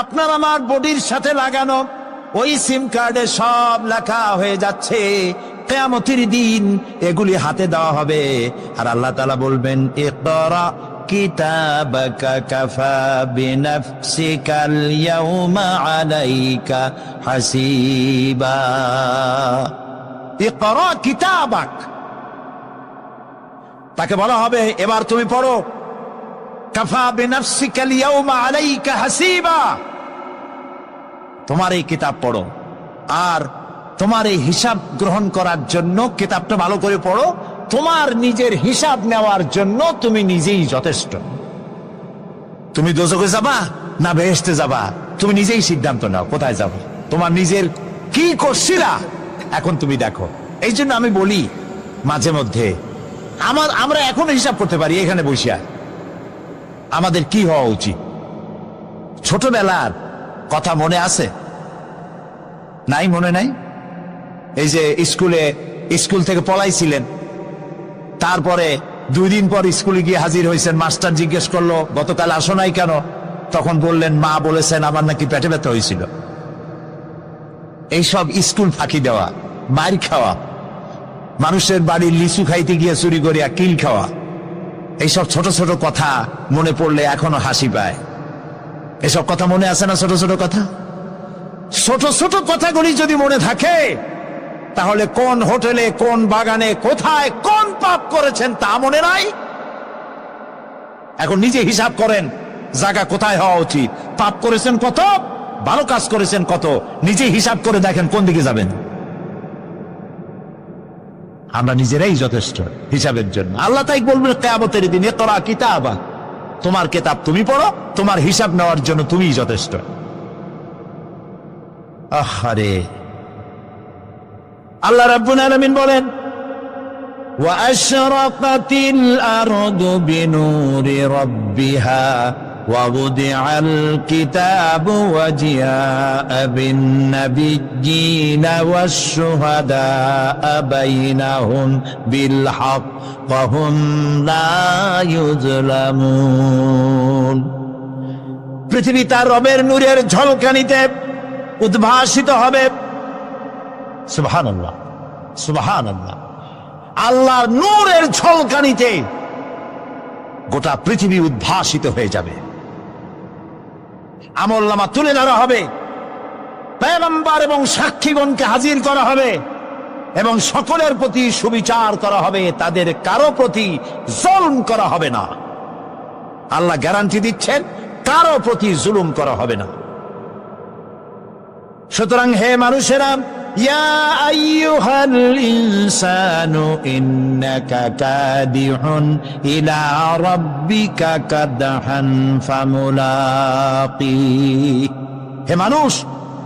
আপনার আমার বডির সাথে লাগানো ওই সিম কার্ডে সব লেখা হয়ে যাচ্ছে। কিয়ামতের দিন এগুলি হাতে দেওয়া হবে, আর আল্লাহ তাআলা বলবেন, ইকরা কিতাবাকা কাফা বিনাফসিকাল ইয়াউমা আলাইকা হাসিবা। ইকরা কিতাবাক, তাকে বলা হবে এবার তুমি পড়ো। কাফা বিনাফসিকাল ইয়াউমা আলাইকা হাসিবা, তোমার এই কিতাব পড়ো, আর তোমার এই হিসাব গ্রহণ করার জন্য কিতাবটা ভালো করে পড়ো। তোমার নিজের হিসাব নেওয়ার জন্য তুমি নিজেই যথেষ্ট। তুমি দোজখে যাবা না বেহেশতে যাবা, তুমি নিজেই সিদ্ধান্ত নাও কোথায় যাবো। তোমার নিজের কি করছিলা এখন তুমি দেখো। এই জন্য আমি বলি মাঝে মধ্যে, আমরা এখন হিসাব করতে পারি এখানে বসিয়া আমাদের কি হওয়া উচিত। ছোটবেলার কথা মনে আছে? নাই? মনে নাই? এই যে স্কুল থেকে পলাইছিলেন, তারপরে 2 দিন পর স্কুলে গিয়ে হাজির হয়েছেন। মাস্টার জিজ্ঞেস করলো গতকাল আসো নাই কেন? তখন বললেন মা বলেছেন আমার নাকি পেটে ব্যথা হয়েছিল। এইসব স্কুল ফাঁকি দেওয়া, মার খাওয়া, মানুষের বাড়ির লিচু খাইতে গিয়ে চুরি করিয়া কিল খাওয়া, এইসব ছোট ছোট কথা মনে পড়লে এখনো হাসি পায়। এসব কথা মনে আছে না? ছোট ছোট কথা, ছোট ছোট কথাগুলি যদি মনে থাকে, তাহলে কোন হোটেলে, কোন বাগানে, কোথায়, কোন পাপ করেছেন তা মনে নাই। এখন নিজে হিসাব করেন জায়গা কোথায় হওয়া উচিত। পাপ করেছেন কত, ভালো কাজ করেছেন কত, নিজে হিসাব করে দেখেন কোন দিকে যাবেন। আমরা নিজেরাই যথেষ্ট হিসাবের জন্য। আল্লাহ তাই বলবেন কিয়ামতের দিন, ইকরা কিতাবা, তোমার কিতাব তুমি পড়ো, তোমার হিসাব নেওয়ার জন্য তুমিই যথেষ্ট। আহারে, আল্লাহ রাব্বুল আলামিন বলেন, ওয়া আশরাকাতিল আরদু বিনূরি রাব্বিহা ওয়া বুদিআল কিতাবু ওয়া জিআআ বিন নাবিয়্যিনা ওয়াশ শুহাদাআ বাইনাহুম বিল হক ওয়া হুম লা ইউযলামুন। পৃথিবী তার রবের নূরের ঝলকানিতে উদ্ভাসিত হবে। সুবহানাল্লাহ, সুবহানাল্লাহ। আল্লাহর নূরের ঝলকানিতে গোটা পৃথিবী উদ্ভাসিত হয়ে যাবে। আমলনামা তুলে ধরা হবে, পয়গম্বর এবং সাক্ষীগণকে হাজির করা হবে, এবং সকলের প্রতি সুবিচার করা হবে, তাদের কারো প্রতি জুলুম করা হবে না। আল্লাহ গ্যারান্টি দিচ্ছেন কারো প্রতি জুলুম করা হবে না। সুতরাং হে মানুষেরা, ইয়া আইয়ুহাল ইনসানু ইন্নাকা কাদিহুন ইলা রাব্বিকা কাদহান ফামুলাকি। হে মানুষ,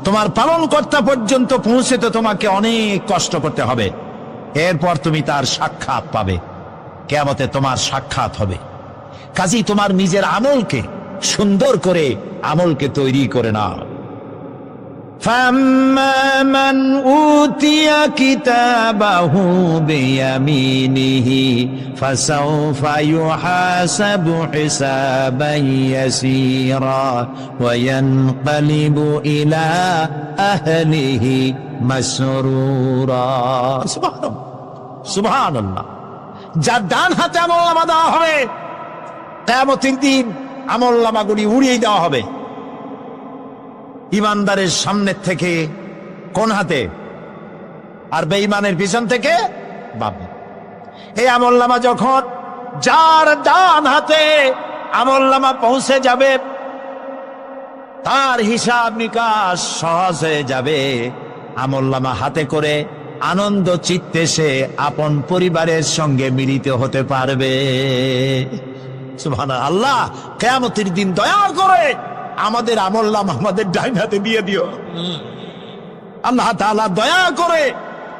তোমার পালনকর্তা পর্যন্ত পৌঁছতে তোমাকে অনেক কষ্ট করতে হবে। এরপর তুমি তার সাক্ষাৎ পাবে, কিয়ামতে তোমার সাক্ষাৎ হবে। কাজেই তোমার নিজের আমলকে সুন্দর করে আমলকে তৈরি করে নাও। فَأَمَّا مَنْ أُوتِيَ كِتَابَهُ بِيَمِينِهِ فَسَوْفَ يُحَاسَبُ حِسَابًا يَسِيرًا وَيَنْقَلِبُ إِلَى أَهْلِهِ مسرورا। সুবহানাল্লাহ। যার ডান হাতে আমলনামা দেওয়া হবে, কিয়ামতের দিন আমলনামাগুলি উড়িয়ে দেওয়া হবে। ইমানদারের সামনের থেকে কোন হাতে, আর বেঈমানের পিছন থেকে বামে। এই আমলনামা যখন যার ডান হাতে আমলনামা পৌঁছে যাবে, তার হিসাব নিকাশ সহজ হয়ে যাবে। আমলনামা হাতে করে আনন্দ চিত্তে সে আপন পরিবারের সঙ্গে মিলিত হতে পারবে। সুবহানাল্লাহ। আল্লাহ কিয়ামতের দিন দয়া করে আমাদের আমলনামা আমাদের ডান হাতে দিয়ে দিও। আল্লাহ তাআলা দয়া করে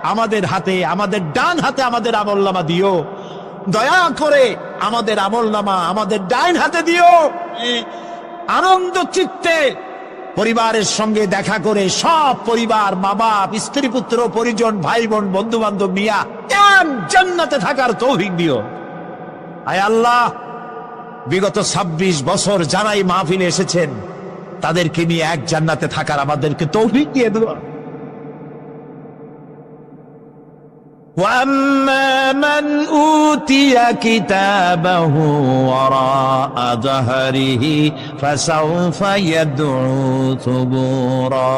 আমাদের হাতে, আমাদের ডান হাতে আমাদের আমলনামা দিও। দয়া করে আমাদের আমলনামা আমাদের ডান হাতে দিও। আনন্দ চিত্তে পরিবারের সঙ্গে দেখা করে সব পরিবার, মা বাপ, স্ত্রী পুত্র পরিজন, ভাই বোন, বন্ধু বান্ধব নিয়া জান্নাতে থাকার তৌফিক দিও। আয় আল্লাহ, বিগত 26 বছর যারাই মাহফিলে এসেছেন তাদেরকে নিয়ে এক জান্নাতে থাকার আমাদেরকে তৌফিক দিয়ে দিও। وَأَمَّا مَنْ أُوتِيَ كِتَابَهُ وَرَاءَ ظَهْرِهِ فَسَوْفَ يَدْعُو ثُبُورًا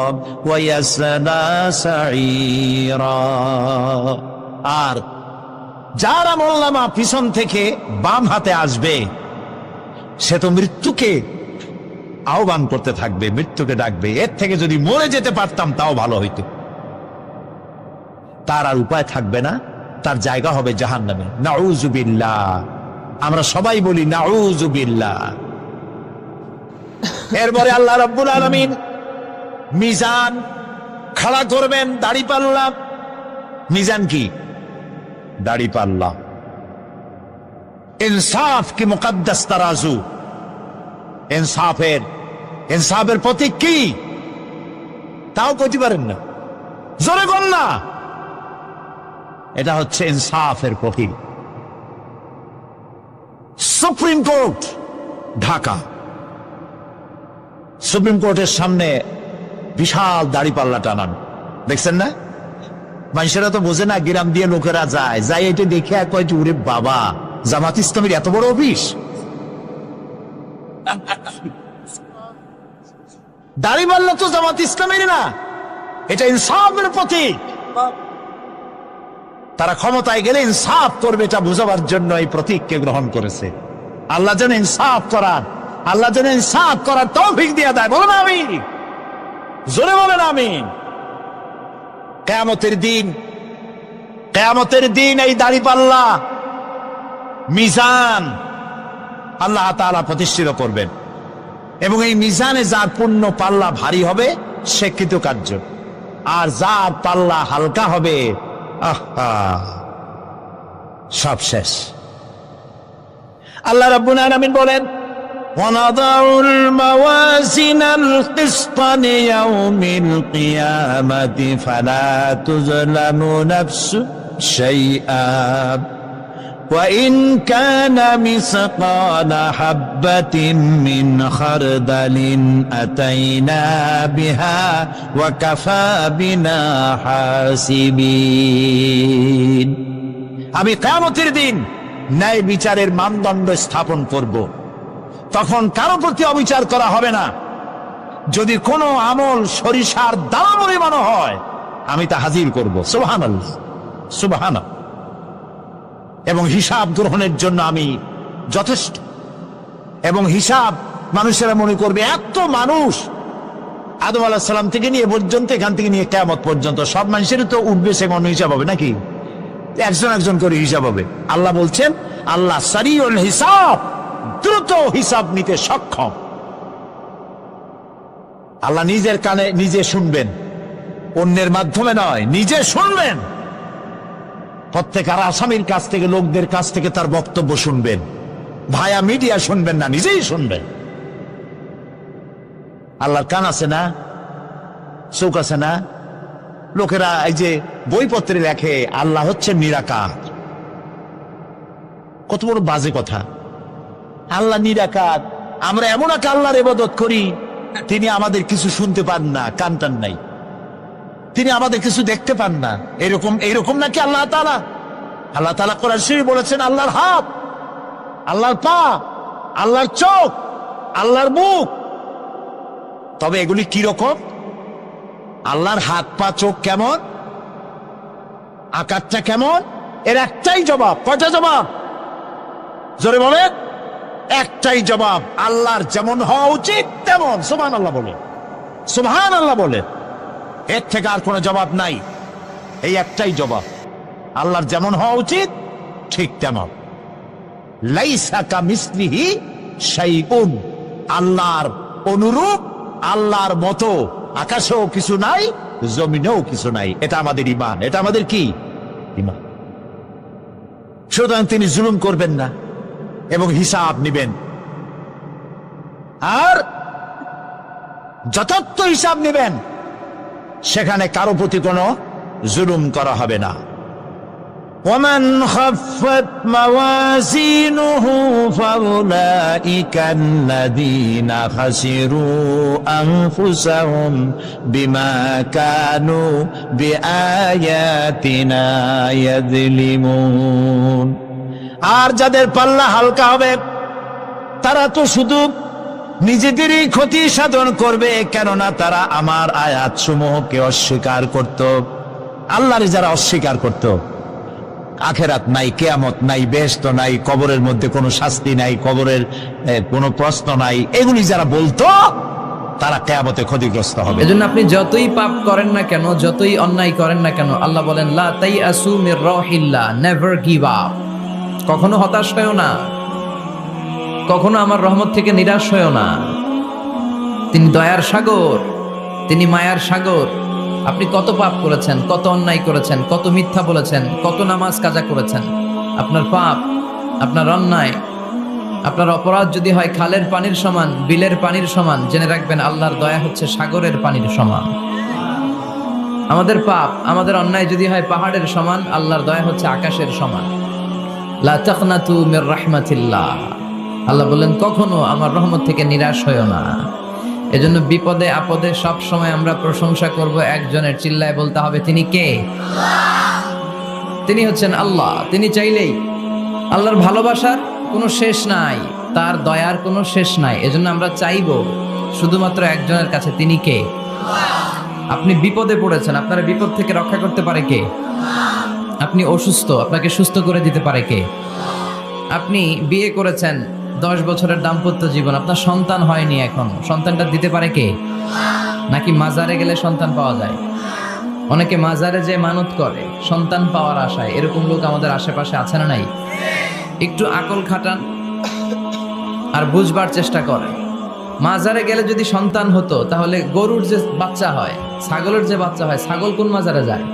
وَيَصْلَى سَعِيرًا। আর যার আমলনামা পিছন থেকে বাম হাতে আসবে, সে তো মৃত্যুকে আহ্বান করতে থাকবে, মৃত্যুকে ডাকবে। এর থেকে যদি মরে যেতে পারতাম তাও ভালো হইতো। তার আর উপায় থাকবে না, তার জায়গা হবে জাহান্নামে। নাউযুবিল্লাহ। আমরা সবাই বলি নাউযুবিল্লাহ। এরপরে আল্লাহ রাব্বুল আলামিন মিজান খাড়া করবেন, দাড়িপাল্লা। মিজান কি? দাড়িপাল্লা। ইনসাফ কি মুকদ্দাস তারাজু। ইনসাফের প্রতীক কি তাও কইতে পারেন না, জোরে বল না। এটা হচ্ছে ইনসাফের প্রতীক। সুপ্রিম কোর্ট ঢাকা, সুপ্রিম কোর্টের সামনে বিশাল দাড়িপাল্লা টানানো, দেখছেন না? মানুষেরা তো বোঝে না, গ্রাম দিয়ে লোকেরা যায়, যাই এটা দেখে কয় যে ওরে বাবা, জামাত ইসলামীর এত বড় অফিস। দাড়িপাল্লা তো জামাত ইসলামীর না, এটা ইনসাফের প্রতীক। তারা ক্ষমতায় গেলে ইনসাফ করবে, এটা বোঝাবার জন্য এই প্রতীককে গ্রহণ করেছে। আল্লাহ যেন ইনসাফ করার তৌফিক দিয়ে দেয়। বলেন আমিন, জোরে বলেন আমিন। কিয়ামতের দিন এই দাড়িপাল্লা মিজান আল্লাহ তাআলা প্রতিষ্ঠিত করবেন, এবং এই মিজানে যার পুণ্য পাল্লা ভারী হবে সে কৃতকার্য, আর যার পাল্লা হালকা হবে সব শেষ। আল্লাহ রাব্বুল আলামিন বলেন, وَنَضَعُ الْمَوَازِينَ الْقِسْطَ لِيَوْمِ الْقِيَامَةِ فَلَا تُظْلَمُ نَفْسٌ شَيْئًا وَإِنْ كَانَ مِثْقَالَ حَبَّةٍ مِّنْ خَرْدَلٍ أَتَيْنَا بِهَا وَكَفَى بِنَا حَاسِبِينَ। আমি কিয়ামতের দিন ন্যায় বিচারের মানদণ্ড স্থাপন করব। তখন কারো প্রতি অবিচার করা হবে না। যদি কোনো আমল সরিষার দানা পরিমাণ হয়, আমি তা হাজির করব। সুবহানাল্লাহ, সুবহানাল্লাহ। এবং হিসাব গ্রহণের জন্য আমি যথেষ্ট। এবং হিসাব মানুষেরা মনে করবে, এত মানুষ আদম আলাইহিস সালাম থেকে নিয়ে পর্যন্ত, এখান থেকে নিয়ে কিয়ামত পর্যন্ত সব মানুষেরই তো উঠবে সে মনে হিসাব হবে নাকি? একজন একজন করে হিসাব হবে। আল্লাহ বলছেন, আল্লাহ সারিউল হিসাব, দ্রুত হিসাব নিতে সক্ষম। আল্লাহ নিজের কানে নিজে শুনবেন, অন্যের মাধ্যমে নয়, নিজে শুনবেন প্রত্যেক আর আসামির কাছ থেকে, লোকদের কাছ থেকে তার বক্তব্য শুনবেন, ভায়া মিডিয়া শুনবেন না, নিজেই শুনবেন। আল্লাহর কান আছে না, চোখ আছে না? লোকেরা এই যে বইপত্রে লেখে আল্লাহ হচ্ছে নিরাকার, কত বড় বাজে কথা। আল্লাহ নিরাকার, আমরা এমন এক আল্লাহর ইবাদত করি, তিনি আমাদের কিছু শুনতে পান না, কান টান নাই, তিনি আমাদের কিছু দেখতে পান না। এরকম নাকি আল্লাহ তাআলা? আল্লাহ তাআলা কোরআন শরীফে বলেছেন আল্লাহর হাত, আল্লাহর পা, আল্লাহর চোখ, আল্লাহর মুখ। তবে এগুলি কি রকম? আল্লাহর হাত, পা, চোখ কেমন, আকারটা কেমন? এর একটাই জবাব। কয়টা জবাব? জোরে বলেন। একটাই জবাব, আল্লাহর যেমন হওয়া উচিত তেমন। সুবহানাল্লাহ বলে, সুবহানাল্লাহ বলে, এর থেকে আর কোনো জবাব নাই। এই একটাই জবাব, আল্লাহর যেমন হওয়া উচিত ঠিক তেমন। লাইসা কামিসলিহি শাইউন, আল্লাহর অনুরূপ, আল্লাহর মতো আকাশেও কিছু নাই, জমিনেও কিছু নাই। এটা আমাদের ঈমান, এটা আমাদের কি ঈমান। সুতরাং তিনি জুলুম করবেন না এবং হিসাব নিবেন, আর যথার্থ হিসাব নিবেন, সেখানে কারো প্রতি কোনো জুলুম করা হবে না। ومن خفت موازينه فأولئك الذين خسروا أنفسهم بما كانوا بآياتنا يظلمون। আর যাদের পাল্লা হালকা হবে তারা তো শুধু নিজেদেরই ক্ষতি সাধন করবে, কেননা তারা আমার আয়াত সমূহকে অস্বীকার করত। আল্লাহর যারা অস্বীকার করত, আখেরাত নাই, কিয়ামত নাই, বেহেশত নাই, কবরের মধ্যে কোনো শাস্তি নাই, কবরের কোনো প্রশ্ন নাই, এগুলি যারা বলতো তারা কিয়ামতে ক্ষতিগ্রস্ত হবে। এজন্য আপনি যতই পাপ করেন না কেন, যতই অন্যায় করেন না কেন, আল্লাহ বলেন লা তাইআসু মির রাহিল্লাহ, নেভার গিভ আপ। কখনো হতাশ হয়ো না, কখনো আমার রহমত থেকে নিরাশ হয়ো না। তিনি দয়ার সাগর, তিনি মায়ার সাগর। আপনি কত পাপ করেছেন, কত অন্যায় করেছেন, কত মিথ্যা বলেছেন, কত নামাজ কাজা করেছেন, আপনার পাপ, আপনার অন্যায়, আপনার অপরাধ যদি হয় খালের পানির সমান, বিলের পানির সমান, জেনে রাখবেন আল্লাহর দয়া হচ্ছে সাগরের পানির সমান। আমাদের পাপ, আমাদের অন্যায় যদি হয় পাহাড়ের সমান, আল্লাহর দয়া হচ্ছে আকাশের সমান। লা তাকনাতু মির রাহমাতিল্লাহ, আল্লাহ বললেন কখনো আমার রহমত থেকে নিরাশ হয়ো না। এজন্য বিপদে আপদে সব সময় আমরা প্রশংসা করব একজনের, চিল্লায় বলতে হবে তিনি কে? তিনি হচ্ছেন আল্লাহ। তিনি চাইলেই, আল্লাহর ভালোবাসার কোনো শেষ নাই, তার দয়ার কোনো শেষ নাই। এজন্য আমরা চাইব শুধুমাত্র একজনের কাছে, তিনি কে? আপনি বিপদে পড়েছেন, আপনার বিপদ থেকে রক্ষা করতে পারে কে? আপনি অসুস্থ, আপনাকে সুস্থ করে দিতে পারে কে? আপনি বিয়ে করেছেন, 10 বছরের দাম্পত্য জীবন, আপনার সন্তান হয়নি, এখন সন্তানটা দিতে পারে কে? নাকি মাজারে গেলে সন্তান পাওয়া যায়? অনেকে মাজারে যে মানত করে সন্তান পাওয়ার আশায়, এরকম লোক আমাদের আশেপাশে আছে না নাই? একটু আকল খাটান আর বুঝবার চেষ্টা করেন। মাজারে গেলে যদি সন্তান হতো, তাহলে গরুর যে বাচ্চা হয়, ছাগলের যে বাচ্চা হয়, ছাগল কোন মাজারে যায়?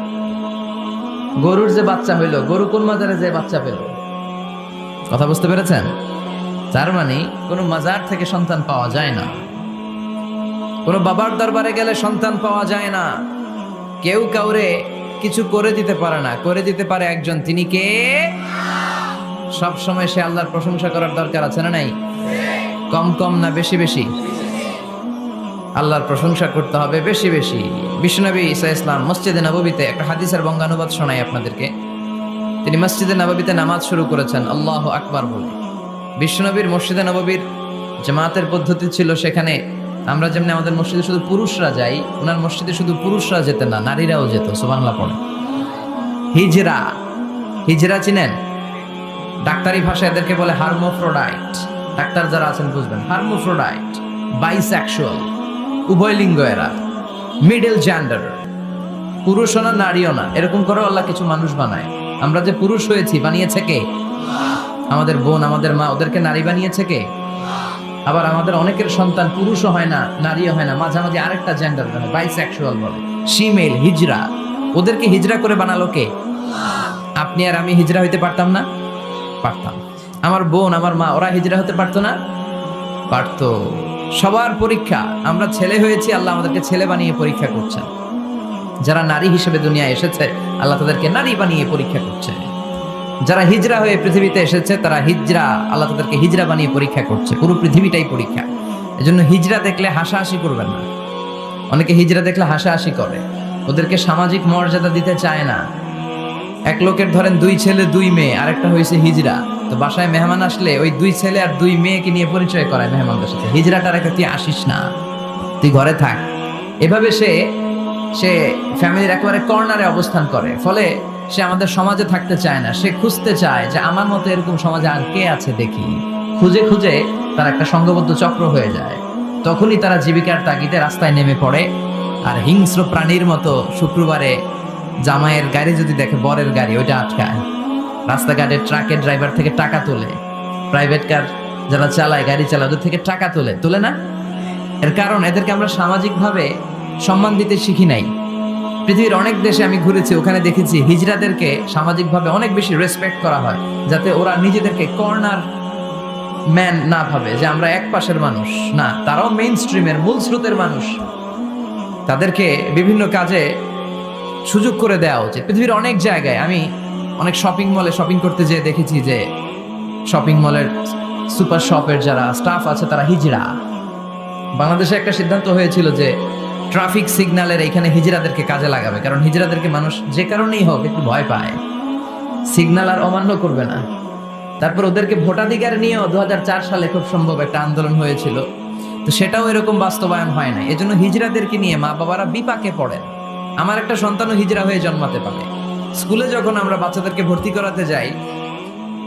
গরুর যে বাচ্চা হইলো, গরু কোন মাজারে যে বাচ্চা পেল? কথা বুঝতে পেরেছেন? তার মানে কোনো মাজার থেকে সন্তান পাওয়া যায় না, কোনো বাবার দরবারে গেলে সন্তান পাওয়া যায় না। কেউ কাউরে কিছু করে দিতে পারে না, করে দিতে পারে একজন, তিনি কে? সব সময় সে আল্লাহর প্রশংসা করার দরকার আছে না নাই? কম কম না বেশি বেশি? আল্লাহর প্রশংসা করতে হবে বেশি বেশি। বিশ্বনবী ঈসা ইসলাম মসজিদে নববীতে একটা হাদিসের বঙ্গানুবাদ শোনাই আপনাদেরকে। তিনি মসজিদে নববীতে নামাজ শুরু করেছেন আল্লাহু আকবার বলে। বিশ্বনবীর মসজিদে নববীর জামাতের পদ্ধতি ছিল, সেখানে আমরা যেমনি আমাদের মসজিদে শুধু পুরুষরা যাই, ওনার মসজিদে শুধু পুরুষরা যেতেন না, নারীরাও যেত। সুবহানাল্লাহ পড়ে। হিজরা, হিজরা চিনেন? ডাক্তারি ভাষায় এদেরকে বলে হার্মোফ্রোডাইট। ডাক্তার যারা আছেন বুঝবেন, হার্মোফ্রোডাইট, বাইসেক্সুয়াল, উভয় লিঙ্গ এরা, মিডল জেন্ডার, পুরুষও না নারীও না, এরকম করে আল্লাহ কিছু মানুষ বানায়। আমরা যে পুরুষ হয়েছি বানিয়েছে কে? আমাদের বোন, আমাদের মা, ওদেরকে নারী বানিয়েছে কে? আবার আমাদের অনেকের সন্তান পুরুষও হয় না, নারীও হয় না, মাঝামাঝি আরেকটা জেন্ডার হয়, বাইসেক্সুয়াল বলে, ফিমেল, হিজরা। ওদেরকে হিজরা করে বানালো কে? আপনি আর আমি হিজরা হইতে পারতাম না? পারতাম। আমার বোন, আমার মা, ওরা হিজরা হতে পারতো না? পারতো। সবার পরীক্ষা, আমরা ছেলে হয়েছি, আল্লাহ আমাদেরকে ছেলে বানিয়ে পরীক্ষা করছেন। যারা নারী হিসেবে দুনিয়ায় এসেছে, আল্লাহ তাদেরকে নারী বানিয়ে পরীক্ষা করছে। যারা হিজরা হয়ে পৃথিবীতে এসেছে, তারা হিজরা, আল্লাহ তাদেরকে হিজরা বানিয়ে পরীক্ষা করছে। পুরো পৃথিবীটাই পরীক্ষা। এজন্য হিজরা দেখলে হাসাহাসি করবেন না। অনেকে হিজরা দেখলে হাসাহাসি করে, ওদেরকে সামাজিক মর্যাদা দিতে চায় না। এক লোকের ধরেন 2 ছেলে 2 মেয়ে, আরেকটা হয়েছে হিজরা। তো বাসায় মেহমান আসলে ওই 2 ছেলে আর 2 মেয়েকে নিয়ে পরিচয় করায় মেহমানদের সাথে। হিজরাটা রেখে তুই আসিস না, তুই ঘরে থাক। এভাবে সে ফ্যামিলির একেবারে কর্নারে অবস্থান করে। ফলে সে আমাদের সমাজে থাকতে চায় না। সে খুঁজতে চায় যে আমার মতো এরকম সমাজে আর কে আছে দেখি। খুঁজে খুঁজে তার একটা সংঘবদ্ধ চক্র হয়ে যায়। তখনই তারা জীবিকার তাগিদে রাস্তায় নেমে পড়ে। আর হিংস্র প্রাণীর মতো শুক্রবারে জামাইয়ের গাড়ি যদি দেখে, বরের গাড়ি, ওইটা আটকায়। রাস্তাঘাটে ট্রাকের ড্রাইভার থেকে টাকা তোলে, প্রাইভেট কার যারা চালায়, গাড়ি চালায়, ওদের থেকে টাকা তোলে না? এর কারণ এদেরকে আমরা সামাজিকভাবে সম্মান দিতে শিখি নাই। পৃথিবীর অনেক দেশে আমি ঘুরেছি, ওখানে দেখেছি হিজড়াদেরকে সামাজিকভাবে অনেক বেশি রেসপেক্ট করা হয়, যাতে ওরা নিজেদেরকে কর্নার ম্যান না ভাবে যে আমরা এক পাশের মানুষ। না, তারাও মেইন স্ট্রিমের, মূল স্রোতের মানুষ। তাদেরকে বিভিন্ন কাজে সুযোগ করে দেওয়া উচিত। পৃথিবীর অনেক জায়গায় আমি অনেক শপিং মলে শপিং করতে যেয়ে দেখেছি যে শপিং মলের সুপার শপের যারা স্টাফ আছে তারা হিজড়া। বাংলাদেশে একটা সিদ্ধান্ত হয়েছিল যে ট্রাফিক সিগন্যালের এইখানে হিজড়াদেরকে কাজে লাগাবে, কারণ হিজড়াদেরকে মানুষ যে কারণেই হোক একটু ভয় পায়, সিগন্যাল আর অমান্য করবে না। তারপর ওদেরকে ভোটাধিকার নিয়েও 2004 সালে খুব সম্ভব একটা আন্দোলন হয়েছিল, তো সেটাও এরকম বাস্তবায়ন হয় না। এজন্য হিজড়াদেরকে নিয়ে মা বাবারা বিপাকে পড়েন। আমার একটা সন্তানও হিজড়া হয়ে জন্মাতে পারে। স্কুলে যখন আমরা বাচ্চাদেরকে ভর্তি করাতে যাই,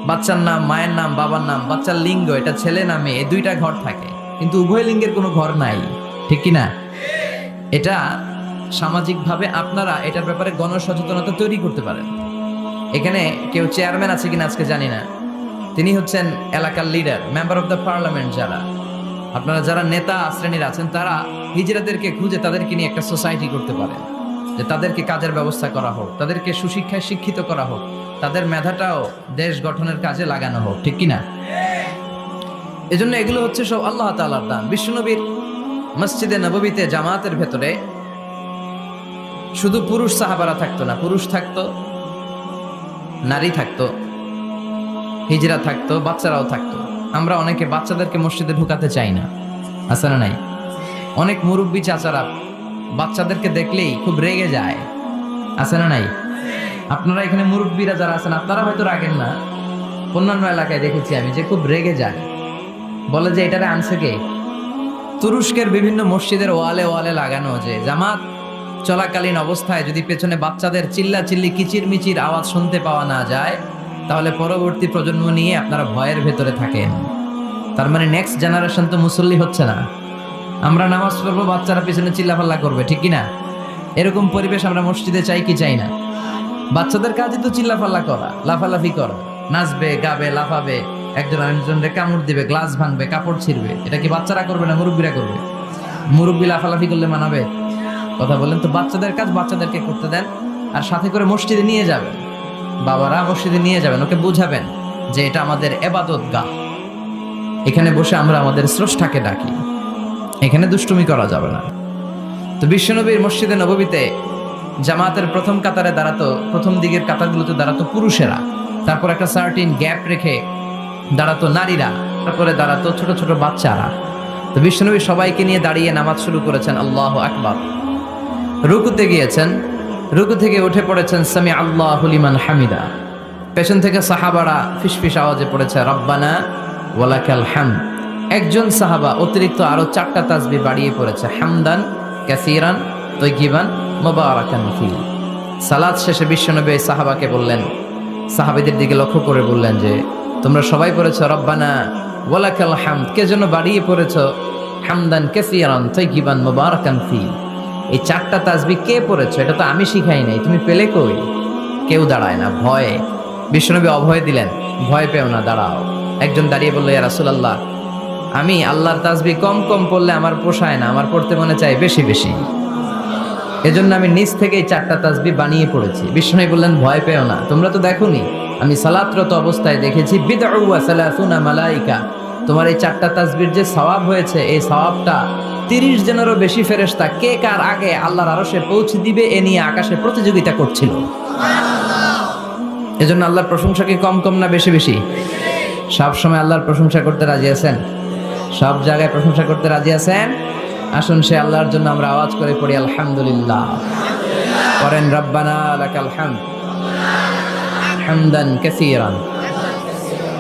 বাচ্চার নাম, মায়ের নাম, বাবার নাম, বাচ্চার লিঙ্গ, এটা ছেলে না মেয়ে, 2টা ঘর থাকে, কিন্তু উভয় লিঙ্গের কোনো ঘর নাই, ঠিক কিনা? এটা সামাজিকভাবে আপনারা এটার ব্যাপারে গণসচেতনতা তৈরি করতে পারেন। এখানে কেউ চেয়ারম্যান আছে কিনা আজকে জানি না, তিনি হচ্ছেন এলাকার leader, member of the parliament. যারা আপনারা যারা নেতা শ্রেণীর আছেন, তারা হিজড়াদেরকে খুঁজে তাদেরকে নিয়ে একটা সোসাইটি করতে পারেন, যে তাদেরকে কাজের ব্যবস্থা করা হোক, তাদেরকে সুশিক্ষায় শিক্ষিত করা হোক, তাদের মেধাটাও দেশ গঠনের কাজে লাগানো হোক, ঠিক কিনা? এজন্য এগুলো হচ্ছে সব আল্লাহ তাআলার দান। বিশ্বনবীর মসজিদে নববীতে জামাতের ভেতরে শুধু পুরুষ সাহাবারা থাকতো না, পুরুষ থাকতো, নারী থাকতো, হিজরা থাকতো, বাচ্চারাও থাকতো। আমরা অনেকে বাচ্চাদেরকে মসজিদে ঢুকাতে চাই না, আছে না নাই? অনেক মুরব্বী চাচারা বাচ্চাদেরকে দেখলেই খুব রেগে যায়, আছে না নাই? আপনারা এখানে মুরব্বীরা যারা আছেন, আপনারা হয়তো রাগেন না, অন্যান্য এলাকায় দেখেছি আমি যে খুব রেগে যায়, বলে যে এটারে আনছে কে? তুরস্কের বিভিন্ন মসজিদের ওয়ালে ওয়ালে লাগানো যে জামাত চলাকালীন অবস্থায় যদি পেছনে বাচ্চাদের চিল্লা চিল্লি কিচির মিচির আওয়াজ শুনতে পাওয়া না যায়, তাহলে পরবর্তী প্রজন্ম নিয়ে আপনারা ভয়ের ভেতরে থাকেন। তার মানে নেক্সট জেনারেশন তো মুসল্লি হচ্ছে না। আমরা নামাজ পড়বো, বাচ্চারা পিছনে চিল্লাফাল্লা করবে, ঠিক কিনা? এরকম পরিবেশ আমরা মসজিদে চাই কি চাই না? বাচ্চাদের কাজই তো চিল্লাফাল্লা করা, লাফালাফি করা, নাচবে, গাবে, লাফাবে, একজন আরেকজনকে কামড় দিবে, গ্লাস ভাঙবে, কাপড় ছিঁড়বে। এটা কি বাচ্চারা করবে না মুরব্বীরা করবে? মুরব্বী লাফালাফি করলে মানাবে? কথা বলেন তো। বাচ্চাদের কাজ বাচ্চাদেরকে করতে দেন, আর সাথে করে মসজিদে নিয়ে যাবেন। বাবারা মসজিদে নিয়ে যাবেন, ওকে বুঝাবেন যে এটা আমাদের ইবাদত গাহ, এখানে বসে আমরা আমাদের স্রষ্টাকে ডাকি, এখানে দুষ্টুমি করা যাবে না। তো বিশ্বনবীর মসজিদে নববীতে জামাতের প্রথম কাতারে দাঁড়াতো, প্রথম দিকের কাতারগুলোতে দাঁড়াতো পুরুষেরা, তারপর একটা সার্টিন গ্যাপ রেখে দাঁড়াতো নারীরা, তারপরে দাঁড়াতো ছোট ছোট বাচ্চারা। তো বিশ্বনবী সবাইকে নিয়ে দাঁড়িয়ে নামাজ শুরু করেছেন, আল্লাহু আকবার। রুকুতে গিয়েছেন, রুকু থেকে উঠে পড়েছেন সামি আল্লাহু লিমান হামিদা। পেছন থেকে সাহাবারা ফিসফিস আওয়াজে পড়েছে রব্বানা ওয়ালাকাল হামদ। একজন সাহাবা অতিরিক্ত আরো 4টা তাসবিহ বাড়িয়ে পড়েছে, হামদান কাসীরান তাইয়িবান মুবারাকান ফি। সালাত শেষে বিশ্বনবী সাহাবাকে বললেন, সাহাবীদের দিকে লক্ষ্য করে বললেন যে তোমরা সবাই পড়েছো রব্বানা ওয়ালাকাল হামদ, কে যেন বাড়িয়ে পড়েছো হামদান কাসীরান তাইয়িবান মুবারাকান ফি। এই 4টা তাসবিহ কে পড়েছো? এটা তো আমি শিখাই নাই, তুমি পেলে কই? কেউ দাঁড়ায় না, ভয়ে। বিশ্বনবী অভয় দিলেন, ভয় পেও না, দাঁড়াও। একজন দাঁড়িয়ে বলল, ইয়া রাসূলুল্লাহ, আমি আল্লাহর তাসবিহ কম কম পড়লে আমার পোষায় না, আমার পড়তে মনে চাই বেশি বেশি। এজন্য আমি নিজ থেকেই 4টা তাসবিহ বানিয়ে পড়েছি। বিষ্ণু বললেন ভয় পেও না, তোমরা তো দেখোনি, আমি সালাতরত অবস্থায় দেখেছি বিদউ ওয়া সালাসুনা মালাইকা, তোমার এই 4টা তাসবির যে সওয়াব হয়েছে, এই সওয়াবটা 30 জনেরও বেশি ফেরেশতা কে কার আগে আল্লাহর আরশে পৌঁছে দিবে এ নিয়ে আকাশে প্রতিযোগিতা করছিল। এজন্য আল্লাহর প্রশংসা কি কম কম না বেশি বেশি? সব সময় আল্লাহর প্রশংসা করতে রাজি আছেন? সব জায়গায় প্রশংসা করতে রাজি আছেন? আসুন সে আল্লাহর জন্য আমরা আওয়াজ করে পড়ি আলহামদুলিল্লাহ। করেন রব্বানা লাকাল হামদ হামদান কাসীরান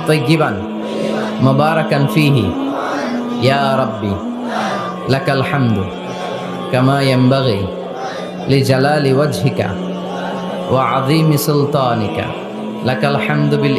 তাইয়িবান মুবারাকান ফীহি ইয়া রাব্বি লাকাল হামদু কামা ইয়ানবাগি লিজালালি ওয়াজহিকা ওয়া আযীমি সুলতানিকা লাকাল হামদু বিল